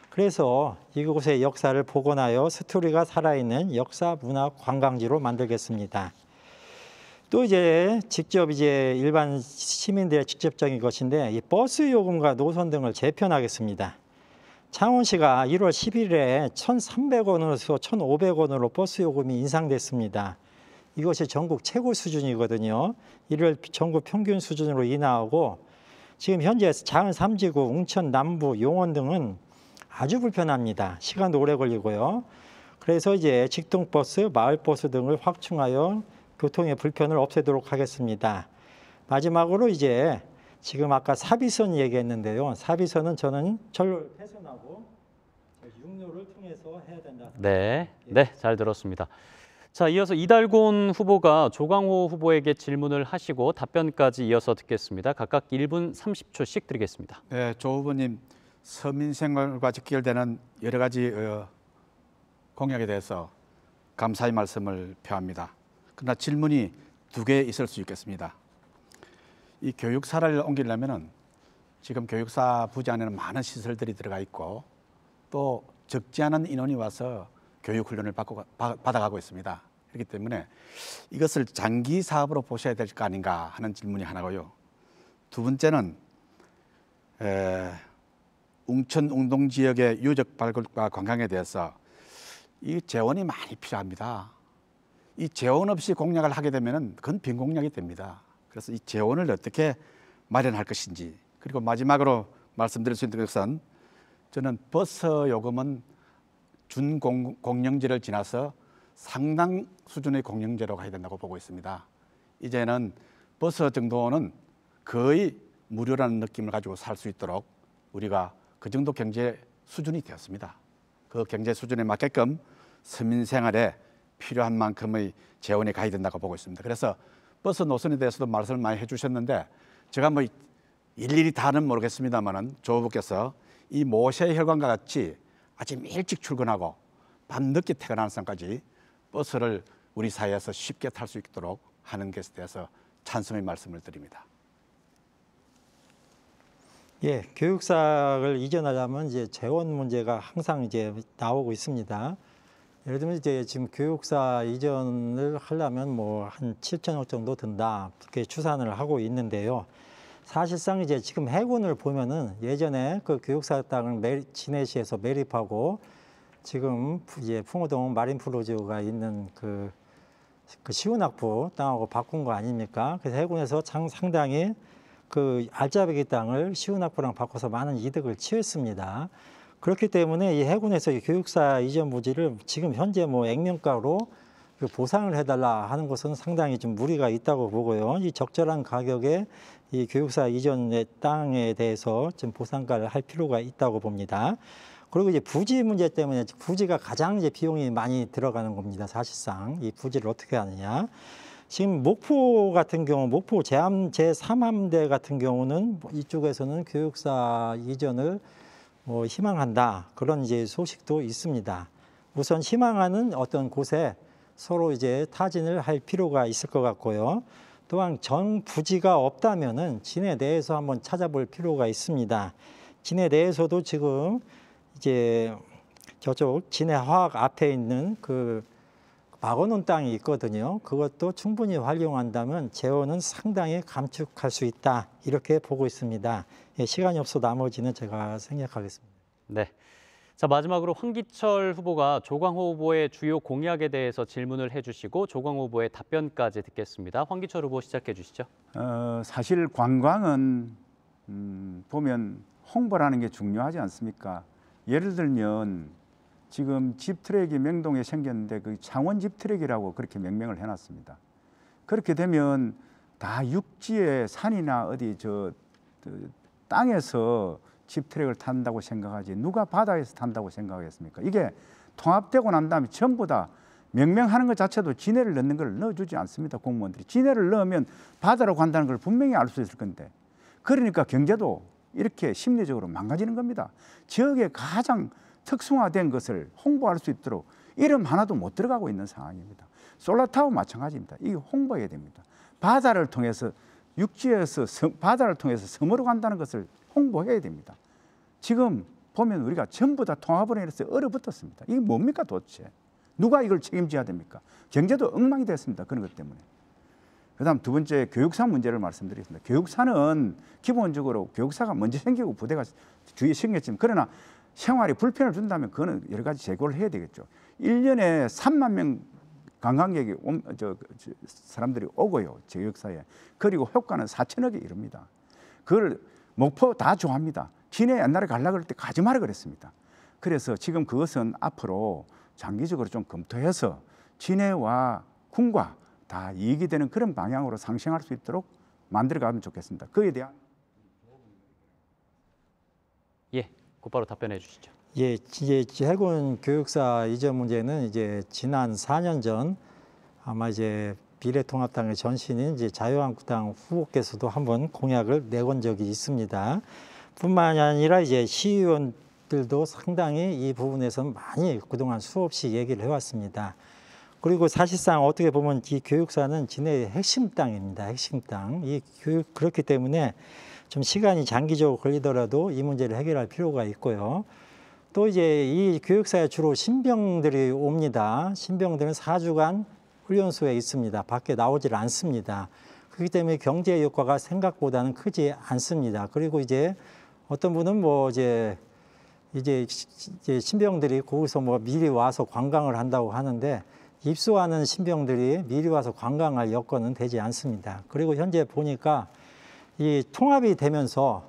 그래서 이곳의 역사를 복원하여 스토리가 살아있는 역사 문화 관광지로 만들겠습니다. 또 이제 직접 이제 일반 시민들의 직접적인 것인데 이 버스 요금과 노선 등을 재편하겠습니다. 창원시가 1월 10일에 1,300원에서 1,500원으로 버스 요금이 인상됐습니다. 이것이 전국 최고 수준이거든요. 이를 전국 평균 수준으로 인하하고 지금 현재 작은 삼지구, 웅천, 남부, 용원 등은 아주 불편합니다. 시간도 오래 걸리고요. 그래서 이제 직통버스, 마을버스 등을 확충하여 교통의 불편을 없애도록 하겠습니다. 마지막으로 이제 지금 아까 사비선 얘기했는데요. 사비선은 저는 철로를 훼손하고 육로를 통해서 해야 된다. 네, 잘 들었습니다. 자, 이어서 이달곤 후보가 조광호 후보에게 질문을 하시고 답변까지 이어서 듣겠습니다. 각각 1분 30초씩 드리겠습니다. 네, 조 후보님 서민 생활과 직결되는 여러 가지 공약에 대해서 감사의 말씀을 표합니다. 그러나 질문이 2개 있을 수 있겠습니다. 이 교육사를 옮기려면은 지금 교육사 부지 안에는 많은 시설들이 들어가 있고 또 적지 않은 인원이 와서 교육 훈련을 받아가고 있습니다. 그렇기 때문에 이것을 장기 사업으로 보셔야 될 거 아닌가 하는 질문이 하나고요. 두 번째는 웅천, 웅동 지역의 유적 발굴과 관광에 대해서 이 재원이 많이 필요합니다. 이 재원 없이 공약을 하게 되면은 그건 빈 공약이 됩니다. 그래서 이 재원을 어떻게 마련할 것인지, 그리고 마지막으로 말씀드릴 수 있는 것은 저는 버스 요금은 준공영제를 지나서 상당 수준의 공영제로 가야 된다고 보고 있습니다. 이제는 버스 정도는 거의 무료라는 느낌을 가지고 살 수 있도록 우리가 그 정도 경제 수준이 되었습니다. 그 경제 수준에 맞게끔 서민 생활에 필요한 만큼의 재원이 가야 된다고 보고 있습니다. 그래서 버스 노선에 대해서도 말씀을 많이 해주셨는데 제가 뭐 일일이 다는 모르겠습니다만은 조 후보께서 이 모세 혈관과 같이 아침 일찍 출근하고 밤 늦게 퇴근하는 사람까지 버스를 우리 사회에서 쉽게 탈 수 있도록 하는 것에 대해서 찬성의 말씀을 드립니다. 예, 교육사를 이전하려면 이제 재원 문제가 항상 이제 나오고 있습니다. 예를 들면 이제 지금 교육사 이전을 하려면 뭐 한 7천억 정도 든다 그렇게 추산을 하고 있는데요. 사실상 이제 지금 해군을 보면은 예전에 그 교육사 땅을 진해시에서 매립하고 지금 이제 풍호동 마린프로즈가 있는 그 시운학부 땅하고 바꾼 거 아닙니까? 그래서 해군에서 상당히 그 알짜배기 땅을 시운학부랑 바꿔서 많은 이득을 취했습니다. 그렇기 때문에 이 해군에서 이 교육사 이전 부지를 지금 현재 뭐 액면가로 그 보상을 해달라 하는 것은 상당히 좀 무리가 있다고 보고요. 이 적절한 가격에 이 교육사 이전의 땅에 대해서 좀 보상가를 할 필요가 있다고 봅니다. 그리고 이제 부지 문제 때문에 부지가 가장 이제 비용이 많이 들어가는 겁니다. 사실상 이 부지를 어떻게 하느냐. 지금 목포 같은 경우, 목포 제3함대 같은 경우는 이쪽에서는 교육사 이전을 희망한다. 그런 이제 소식도 있습니다. 우선 희망하는 어떤 곳에 서로 이제 타진을 할 필요가 있을 것 같고요. 또한 정 부지가 없다면은 진해 내에서 한번 찾아볼 필요가 있습니다. 진해 내에서도 지금 이제 저쪽 진해화학 앞에 있는 그 막아놓은 땅이 있거든요. 그것도 충분히 활용한다면 재원은 상당히 감축할 수 있다. 이렇게 보고 있습니다. 예, 시간이 없어 나머지는 제가 생략하겠습니다. 네. 자, 마지막으로 황기철 후보가 조광호 후보의 주요 공약에 대해서 질문을 해주시고 조광호 후보의 답변까지 듣겠습니다. 황기철 후보 시작해 주시죠. 사실 관광은 보면 홍보라는 게 중요하지 않습니까? 예를 들면 지금 집트랙이 명동에 생겼는데 그 창원 집트랙이라고 그렇게 명명을 해놨습니다. 그렇게 되면 다 육지에 산이나 어디 땅에서 집트랙을 탄다고 생각하지 누가 바다에서 탄다고 생각하겠습니까? 이게 통합되고 난 다음에 전부 다 명명하는 것 자체도 진해를 넣는 걸 넣어주지 않습니다. 공무원들이. 진해를 넣으면 바다로 간다는 걸 분명히 알 수 있을 건데 그러니까 경제도 이렇게 심리적으로 망가지는 겁니다. 지역에 가장 특성화된 것을 홍보할 수 있도록 이름 하나도 못 들어가고 있는 상황입니다. 솔라타워 마찬가지입니다. 이게 홍보해야 됩니다. 바다를 통해서 육지에서 바다를 통해서 섬으로 간다는 것을 홍보해야 됩니다. 지금 보면 우리가 전부 다 통합으로 인해서 얼어붙었습니다. 이게 뭡니까 도대체? 누가 이걸 책임져야 됩니까? 경제도 엉망이 됐습니다. 그런 것 때문에. 그다음 두 번째 교육사 문제를 말씀드리겠습니다. 교육사는 기본적으로 교육사가 먼저 생기고 부대가 주위에 생겼지만 그러나 생활에 불편을 준다면 그거는 여러 가지 제고를 해야 되겠죠. 1년에 3만 명 관광객이 사람들이 오고요. 교육사에. 그리고 효과는 4천억에 이릅니다. 그걸 목포 다 좋아합니다. 진해 옛날에 가려고 할 때 가지 마라 그랬습니다. 그래서 지금 그것은 앞으로 장기적으로 좀 검토해서 진해와 군과 다 이익이 되는 그런 방향으로 상생할 수 있도록 만들어가면 좋겠습니다. 그에 대한 예, 곧바로 답변해 주시죠. 예, 이제 해군 교육사 이전 문제는 이제 지난 4년 전 아마 이제 미래통합당의 전신인 이제 자유한국당 후보께서도 한번 공약을 내건 적이 있습니다. 뿐만이 아니라 이제 시의원들도 상당히 이 부분에서 많이 그동안 수없이 얘기를 해왔습니다. 그리고 사실상 어떻게 보면 이 교육사는 진해의 핵심 땅입니다. 핵심 땅. 이 교육 그렇기 때문에 좀 시간이 장기적으로 걸리더라도 이 문제를 해결할 필요가 있고요. 또 이제 이 교육사에 주로 신병들이 옵니다. 신병들은 4주간 훈련소에 있습니다. 밖에 나오질 않습니다. 그렇기 때문에 경제 효과가 생각보다는 크지 않습니다. 그리고 이제 어떤 분은 뭐 이제 신병들이 거기서 뭐 미리 와서 관광을 한다고 하는데 입소하는 신병들이 미리 와서 관광할 여건은 되지 않습니다. 그리고 현재 보니까 이 통합이 되면서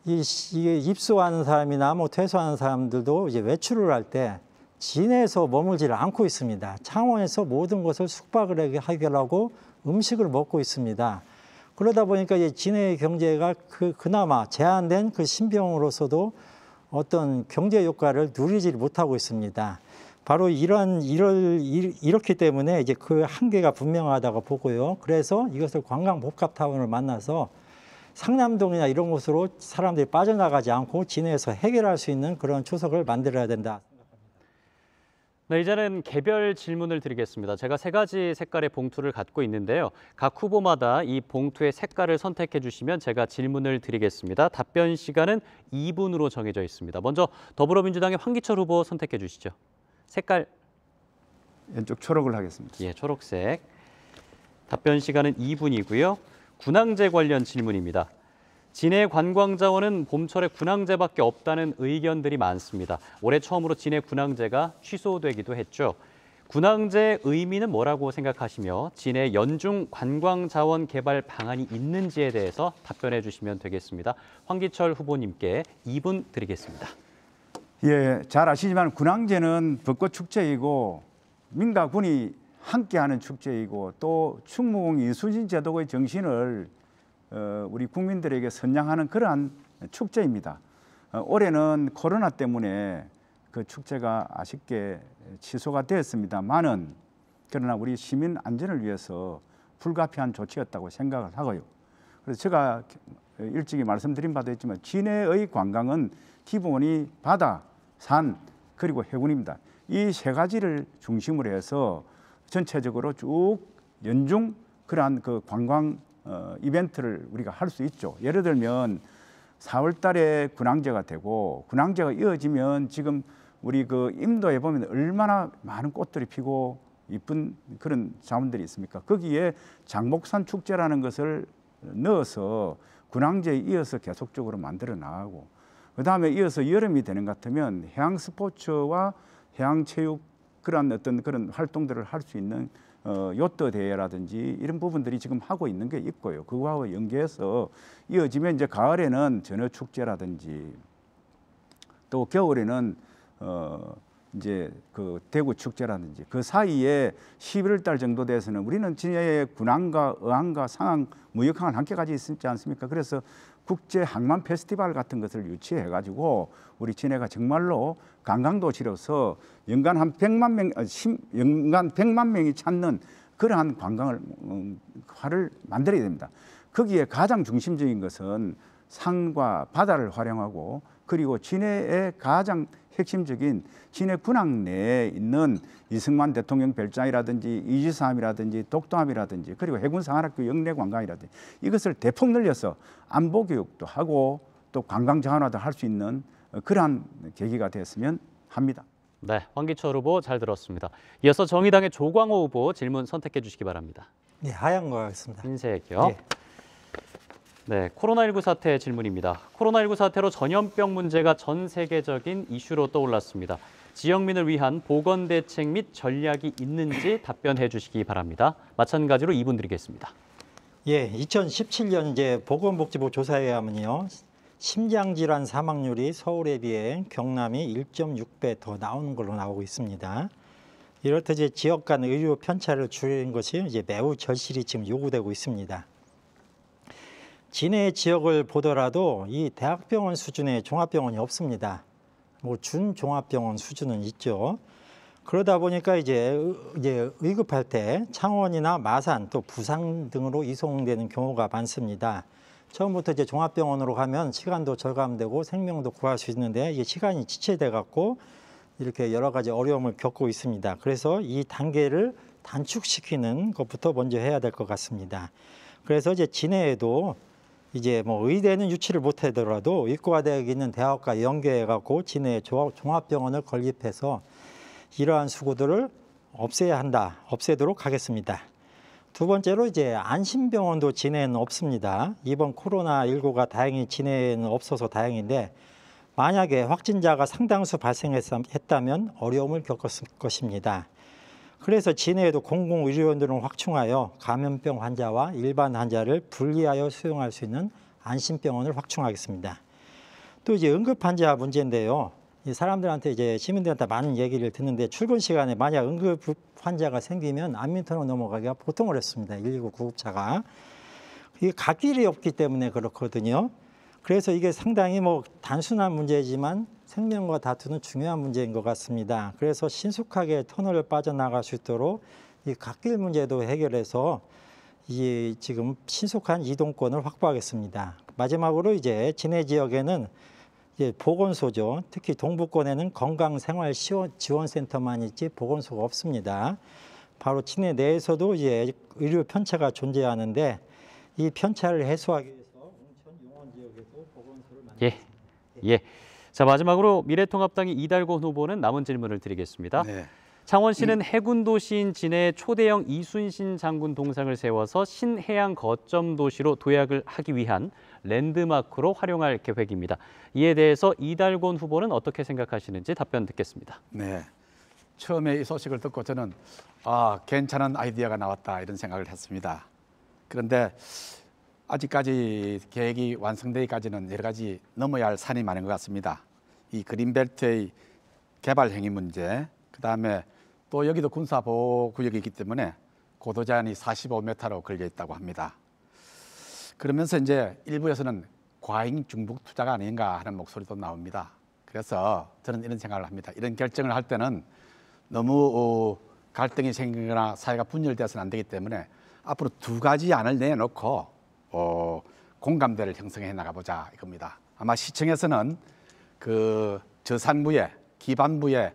이게 입소하는 사람이나 뭐 퇴소하는 사람들도 이제 외출을 할 때 진해에서 머물지를 않고 있습니다. 창원에서 모든 것을 숙박을 해결하고 음식을 먹고 있습니다. 그러다 보니까 이제 진해의 경제가 그나마 제한된 그 신병으로서도 어떤 경제 효과를 누리지 못하고 있습니다. 바로 이렇기 때문에 이제 그 한계가 분명하다고 보고요. 그래서 이것을 관광복합타운을 만나서 상남동이나 이런 곳으로 사람들이 빠져나가지 않고 진해에서 해결할 수 있는 그런 초석을 만들어야 된다. 네, 이제는 개별 질문을 드리겠습니다. 제가 3가지 색깔의 봉투를 갖고 있는데요. 각 후보마다 이 봉투의 색깔을 선택해 주시면 제가 질문을 드리겠습니다. 답변 시간은 2분으로 정해져 있습니다. 먼저 더불어민주당의 황기철 후보 선택해 주시죠. 색깔. 왼쪽 초록을 하겠습니다. 예, 초록색. 답변 시간은 2분이고요. 군항제 관련 질문입니다. 진해 관광자원은 봄철에 군항제밖에 없다는 의견들이 많습니다. 올해 처음으로 진해 군항제가 취소되기도 했죠. 군항제의 의미는 뭐라고 생각하시며 진해 연중 관광자원 개발 방안이 있는지에 대해서 답변해 주시면 되겠습니다. 황기철 후보님께 2분 드리겠습니다. 예, 잘 아시지만 군항제는 벚꽃 축제이고 민가군이 함께하는 축제이고 또 충무공 이순신 제독의 정신을 우리 국민들에게 선양하는 그러한 축제입니다. 올해는 코로나 때문에 그 축제가 아쉽게 취소가 되었습니다만은 그러나 우리 시민 안전을 위해서 불가피한 조치였다고 생각을 하고요. 그래서 제가 일찍이 말씀드린 바도 있지만 진해의 관광은 기본이 바다, 산 그리고 해군입니다. 이 세 가지를 중심으로 해서 전체적으로 쭉 연중 그러한 그 관광 이벤트를 우리가 할 수 있죠. 예를 들면 4월 달에 군항제가 되고 군항제가 이어지면 지금 우리 그 임도에 보면 얼마나 많은 꽃들이 피고 이쁜 그런 자원들이 있습니까? 거기에 장목산 축제라는 것을 넣어서 군항제에 이어서 계속적으로 만들어 나가고 그다음에 이어서 여름이 되는 것 같으면 해양 스포츠와 해양 체육 그런 어떤 그런 활동들을 할 수 있는 요트 대회라든지 이런 부분들이 지금 하고 있는 게 있고요. 그거하고 연계해서 이어지면 이제 가을에는 전어 축제라든지 또 겨울에는 이제 그 대구 축제라든지 그 사이에 11월 달 정도 돼서는 우리는 진해의 군항과 어항과 상항 무역항을 함께 가지고 있지 않습니까? 그래서 국제 항만 페스티벌 같은 것을 유치해 가지고 우리 진해가 정말로 관광도시로서 연간 한 100만 명, 연간 100만 명이 찾는 그러한 관광을 화를 만들어야 됩니다. 거기에 가장 중심적인 것은 산과 바다를 활용하고 그리고 진해의 가장 핵심적인 진해 군항 내에 있는 이승만 대통령 별장이라든지 이지삼이라든지 독도함이라든지 그리고 해군 상하학교 영내 관광이라든지 이것을 대폭 늘려서 안보 교육도 하고 또 관광 정환화도 할 수 있는 그러한 계기가 되었으면 합니다. 네, 황기철 후보 잘 들었습니다. 이어서 정의당의 조광호 후보 질문 선택해 주시기 바랍니다. 네, 하얀 거 하겠습니다. 흰색이요. 네. 네, 코로나19 사태 질문입니다. 코로나19 사태로 전염병 문제가 전 세계적인 이슈로 떠올랐습니다. 지역민을 위한 보건 대책 및 전략이 있는지 답변해 주시기 바랍니다. 마찬가지로 2분 드리겠습니다. 예, 2017년 이제 보건복지부 조사에 의하면요. 심장질환 사망률이 서울에 비해 경남이 1.6배 더 나오는 걸로 나오고 있습니다. 이렇듯 이제 지역 간 의료 편차를 줄이는 것이 이제 매우 절실히 지금 요구되고 있습니다. 진해 지역을 보더라도 이 대학병원 수준의 종합병원이 없습니다. 뭐 준종합병원 수준은 있죠. 그러다 보니까 이제 의급할 때 창원이나 마산 또 부산 등으로 이송되는 경우가 많습니다. 처음부터 이제 종합병원으로 가면 시간도 절감되고 생명도 구할 수 있는데 이게 시간이 지체돼 갖고 이렇게 여러 가지 어려움을 겪고 있습니다. 그래서 이 단계를 단축시키는 것부터 먼저 해야 될 것 같습니다. 그래서 이제 진해에도 이제 뭐 의대는 유치를 못하더라도 의과대학에 있는 대학과 연계해 갖고 진해 종합병원을 건립해서 이러한 수고들을 없애도록 하겠습니다. 두 번째로 이제 안심병원도 진해에는 없습니다. 이번 코로나19가 다행히 진해에는 없어서 다행인데 만약에 확진자가 상당수 발생했다면 어려움을 겪었을 것입니다. 그래서 진해에도 공공의료원들을 확충하여 감염병 환자와 일반 환자를 분리하여 수용할 수 있는 안심병원을 확충하겠습니다. 또 이제 응급 환자 문제인데요. 이 사람들한테 이제 시민들한테 많은 얘기를 듣는데 출근 시간에 만약 응급 환자가 생기면 안민턴으로 넘어가기가 보통 어렵습니다. 119 구급차가. 이게 갓길이 없기 때문에 그렇거든요. 그래서 이게 상당히 뭐 단순한 문제지만 생명과 다투는 중요한 문제인 것 같습니다. 그래서 신속하게 터널을 빠져나갈 수 있도록 이 갓길 문제도 해결해서 이 지금 신속한 이동권을 확보하겠습니다. 마지막으로 이제 진해 지역에는 이제 보건소죠. 특히 동부권에는 건강생활지원센터만 있지 보건소가 없습니다. 바로 진해 내에서도 이제 의료 편차가 존재하는데 이 편차를 해소하기 위해서 웅천 용원 지역에도 보건소를 만들었습니다. 예. 자, 마지막으로 미래통합당의 이달곤 후보는 남은 질문을 드리겠습니다. 네. 창원시는 해군 도시인 진해에 초대형 이순신 장군 동상을 세워서 신해양 거점 도시로 도약을 하기 위한 랜드마크로 활용할 계획입니다. 이에 대해서 이달곤 후보는 어떻게 생각하시는지 답변 듣겠습니다. 네. 처음에 이 소식을 듣고 저는 괜찮은 아이디어가 나왔다 이런 생각을 했습니다. 그런데 아직까지 계획이 완성되기까지는 여러 가지 넘어야 할 산이 많은 것 같습니다. 이 그린벨트의 개발 행위 문제, 그다음에 또 여기도 군사보호구역이기 때문에 고도제한이 45m로 걸려 있다고 합니다. 그러면서 이제 일부에서는 과잉 중복 투자가 아닌가 하는 목소리도 나옵니다. 그래서 저는 이런 생각을 합니다. 이런 결정을 할 때는 너무 갈등이 생기거나 사회가 분열되어서는 안 되기 때문에 앞으로 두 가지 안을 내놓고 공감대를 형성해 나가보자 이겁니다. 아마 시청에서는 그 저상부에 기반부에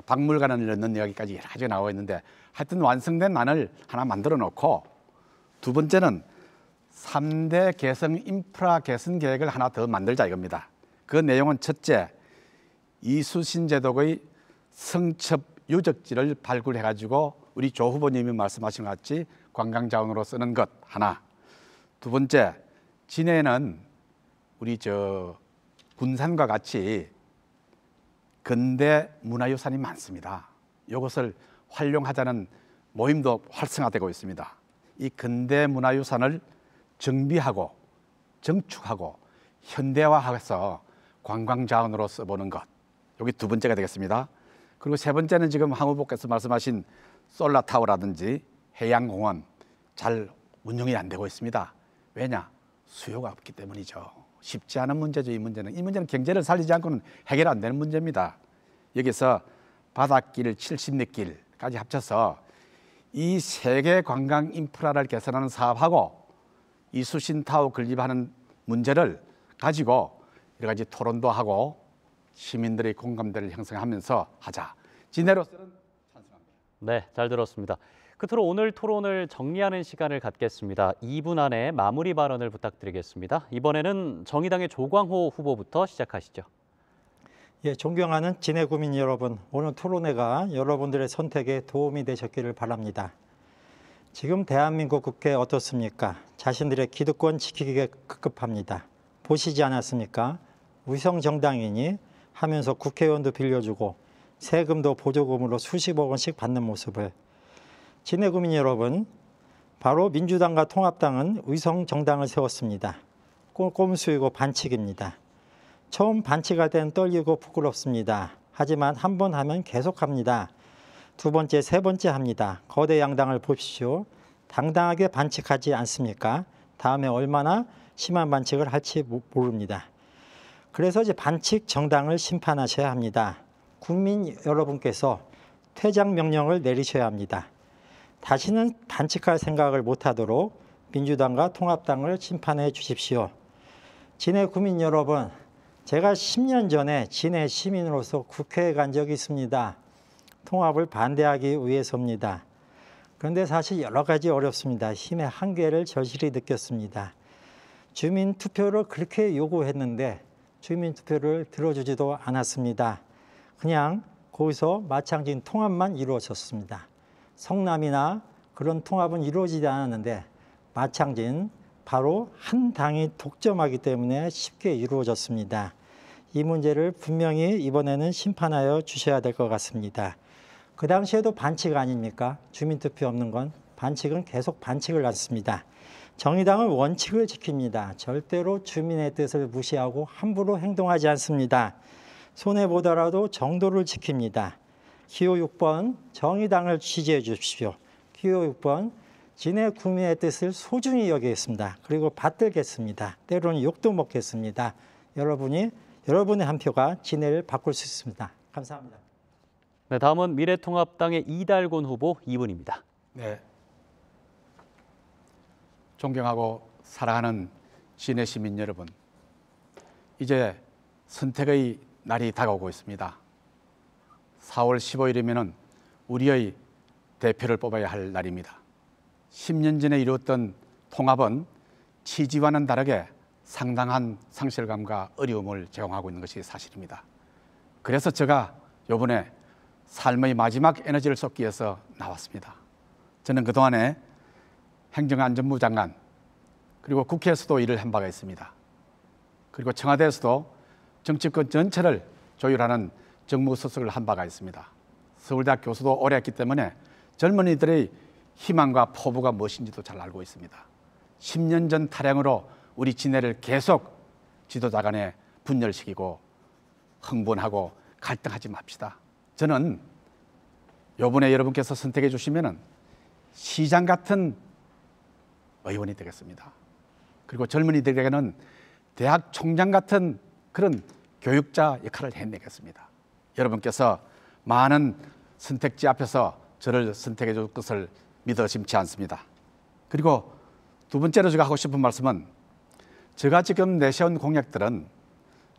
박물관을 넣는 이야기까지 여러 가지가 나오고 있는데 하여튼 완성된 안을 하나 만들어 놓고 두 번째는 3대 개성 인프라 개선 계획을 하나 더 만들자 이겁니다. 그 내용은 첫째, 이수신 제독의 성첩 유적지를 발굴해 가지고 우리 조 후보님이 말씀하신 것 같이 관광자원으로 쓰는 것 하나. 두 번째, 진해에는 우리 군산과 같이 근대 문화유산이 많습니다. 이것을 활용하자는 모임도 활성화되고 있습니다. 이 근대 문화유산을 정비하고 정축하고 현대화해서 관광자원으로 써보는 것. 여기 두 번째가 되겠습니다. 그리고 세 번째는 지금 황 후보께서 말씀하신 솔라타워라든지 해양공원 잘 운영이 안 되고 있습니다. 왜냐? 수요가 없기 때문이죠. 쉽지 않은 문제죠. 이 문제는 경제를 살리지 않고는 해결 안 되는 문제입니다. 여기서 바닷길, 70리길까지 합쳐서 이 세계 관광 인프라를 개선하는 사업하고 이수신타워 건립하는 문제를 가지고 여러 가지 토론도 하고 시민들의 공감대를 형성하면서 하자. 진해로서는 찬성합니다. 네, 잘 들었습니다. 끝으로 오늘 토론을 정리하는 시간을 갖겠습니다. 2분 안에 마무리 발언을 부탁드리겠습니다. 이번에는 정의당의 조광호 후보부터 시작하시죠. 예, 존경하는 진해 구민 여러분, 오늘 토론회가 여러분들의 선택에 도움이 되셨기를 바랍니다. 지금 대한민국 국회 어떻습니까? 자신들의 기득권 지키기에 급급합니다. 보시지 않았습니까? 위성 정당이니 하면서 국회의원도 빌려주고 세금도 보조금으로 수십억 원씩 받는 모습을. 진해 구민 여러분, 바로 민주당과 통합당은 위성 정당을 세웠습니다. 꼼수이고 반칙입니다. 처음 반칙할 때는 떨리고 부끄럽습니다. 하지만 한 번 하면 계속합니다. 두 번째, 세 번째 합니다. 거대 양당을 보십시오. 당당하게 반칙하지 않습니까? 다음에 얼마나 심한 반칙을 할지 모릅니다. 그래서 이제 반칙 정당을 심판하셔야 합니다. 국민 여러분께서 퇴장 명령을 내리셔야 합니다. 다시는 반칙할 생각을 못하도록 민주당과 통합당을 심판해 주십시오. 진해 구민 여러분, 제가 10년 전에 진해 시민으로서 국회에 간 적이 있습니다. 통합을 반대하기 위해서입니다. 그런데 사실 여러 가지 어렵습니다. 힘의 한계를 절실히 느꼈습니다. 주민 투표를 그렇게 요구했는데 주민 투표를 들어주지도 않았습니다. 그냥 거기서 마찬가지 통합만 이루어졌습니다. 성남이나 그런 통합은 이루어지지 않았는데 마창진 바로 한 당이 독점하기 때문에 쉽게 이루어졌습니다. 이 문제를 분명히 이번에는 심판하여 주셔야 될 것 같습니다. 그 당시에도 반칙 아닙니까? 주민투표 없는 건 반칙은 계속 반칙을 갖습니다. 정의당은 원칙을 지킵니다. 절대로 주민의 뜻을 무시하고 함부로 행동하지 않습니다. 손해보더라도 정도를 지킵니다. 기호 6번 정의당을 지지해 주십시오. 기호 6번 진해 구민의 뜻을 소중히 여기겠습니다. 그리고 받들겠습니다. 때로는 욕도 먹겠습니다. 여러분의 한 표가 진해를 바꿀 수 있습니다. 감사합니다. 네, 다음은 미래통합당의 이달곤 후보 2분입니다. 네. 존경하고 사랑하는 진해 시민 여러분, 이제 선택의 날이 다가오고 있습니다. 4월 15일이면 우리의 대표를 뽑아야 할 날입니다. 10년 전에 이루었던 통합은 취지와는 다르게 상당한 상실감과 어려움을 제공하고 있는 것이 사실입니다. 그래서 제가 이번에 삶의 마지막 에너지를 쏟기 위해서 나왔습니다. 저는 그동안에 행정안전부 장관, 그리고 국회에서도 일을 한 바가 있습니다. 그리고 청와대에서도 정치권 전체를 조율하는 정무수석을 한 바가 있습니다. 서울대학 교수도 오래 했기 때문에 젊은이들의 희망과 포부가 무엇인지도 잘 알고 있습니다. 10년 전 타령으로 우리 진해를 계속 지도자 간에 분열시키고 흥분하고 갈등하지 맙시다. 저는 이번에 여러분께서 선택해 주시면은 시장 같은 의원이 되겠습니다. 그리고 젊은이들에게는 대학 총장 같은 그런 교육자 역할을 해내겠습니다. 여러분께서 많은 선택지 앞에서 저를 선택해 줄 것을 믿어 심지 않습니다. 그리고 두 번째로 제가 하고 싶은 말씀은 제가 지금 내세운 공약들은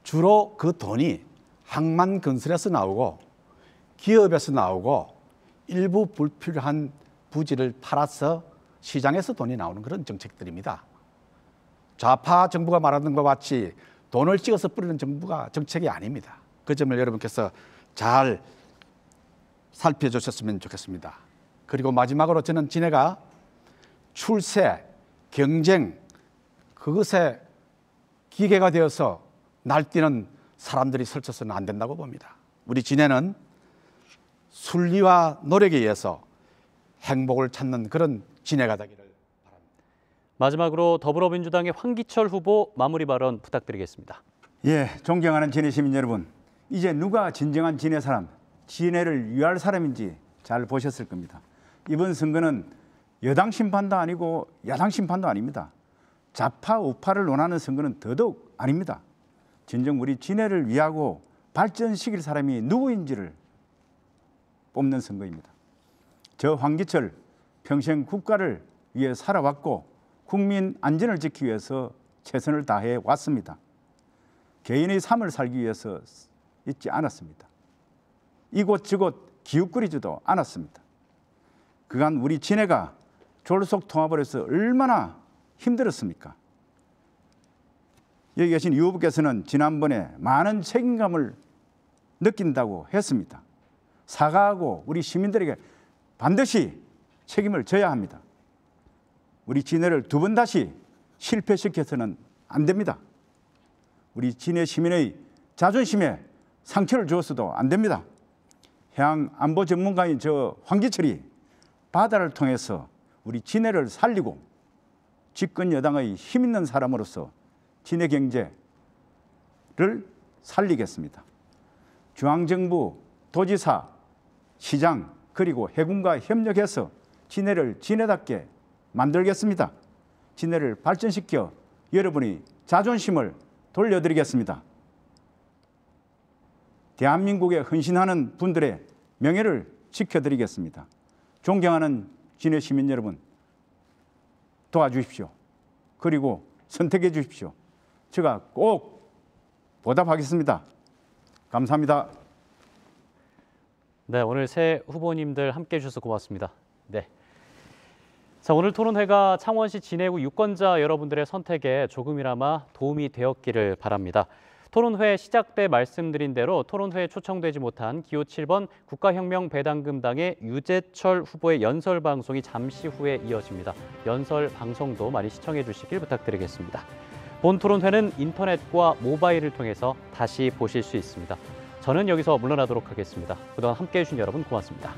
주로 그 돈이 항만건설에서 나오고 기업에서 나오고 일부 불필요한 부지를 팔아서 시장에서 돈이 나오는 그런 정책들입니다. 좌파 정부가 말하는 것 같이 돈을 찍어서 뿌리는 정부가 정책이 아닙니다. 그 점을 여러분께서 잘 살펴주셨으면 좋겠습니다. 그리고 마지막으로 저는 진해가 출세, 경쟁, 그것에 기계가 되어서 날뛰는 사람들이 설쳐서는 안 된다고 봅니다. 우리 진해는 순리와 노력에 의해서 행복을 찾는 그런 진해가 되기를 바랍니다. 마지막으로 더불어민주당의 황기철 후보 마무리 발언 부탁드리겠습니다. 예, 존경하는 진해 시민 여러분, 이제 누가 진정한 진해 사람, 진해를 위할 사람인지 잘 보셨을 겁니다. 이번 선거는 여당 심판도 아니고 야당 심판도 아닙니다. 좌파 우파를 논하는 선거는 더더욱 아닙니다. 진정 우리 진해를 위하고 발전시킬 사람이 누구인지를 뽑는 선거입니다. 저 황기철 평생 국가를 위해 살아왔고 국민 안전을 지키기 위해서 최선을 다해 왔습니다. 개인의 삶을 살기 위해서 있지 않았습니다. 이곳저곳 기웃거리지도 않았습니다. 그간 우리 진해가 졸속 통합을 해서 얼마나 힘들었습니까? 여기 계신 이 후보께서는 지난번에 많은 책임감을 느낀다고 했습니다. 사과하고 우리 시민들에게 반드시 책임을 져야 합니다. 우리 진해를 두 번 다시 실패시켜서는 안 됩니다. 우리 진해 시민의 자존심에 상처를 주어서도 안 됩니다. 해양 안보 전문가인 저 황기철이 바다를 통해서 우리 진해를 살리고 집권 여당의 힘 있는 사람으로서 진해 경제를 살리겠습니다. 중앙정부, 도지사, 시장 그리고 해군과 협력해서 진해를 진해답게 만들겠습니다. 진해를 발전시켜 여러분의 자존심을 돌려드리겠습니다. 대한민국에 헌신하는 분들의 명예를 지켜드리겠습니다. 존경하는 진해 시민 여러분, 도와주십시오. 그리고 선택해 주십시오. 제가 꼭 보답하겠습니다. 감사합니다. 네, 오늘 새 후보님들 함께해 주셔서 고맙습니다. 네. 자, 오늘 토론회가 창원시 진해구 유권자 여러분들의 선택에 조금이나마 도움이 되었기를 바랍니다. 토론회 시작 때 말씀드린 대로 토론회에 초청되지 못한 기호 7번 국가혁명배당금당의 유재철 후보의 연설 방송이 잠시 후에 이어집니다. 연설 방송도 많이 시청해 주시길 부탁드리겠습니다. 본 토론회는 인터넷과 모바일을 통해서 다시 보실 수 있습니다. 저는 여기서 물러나도록 하겠습니다. 그동안 함께해 주신 여러분 고맙습니다.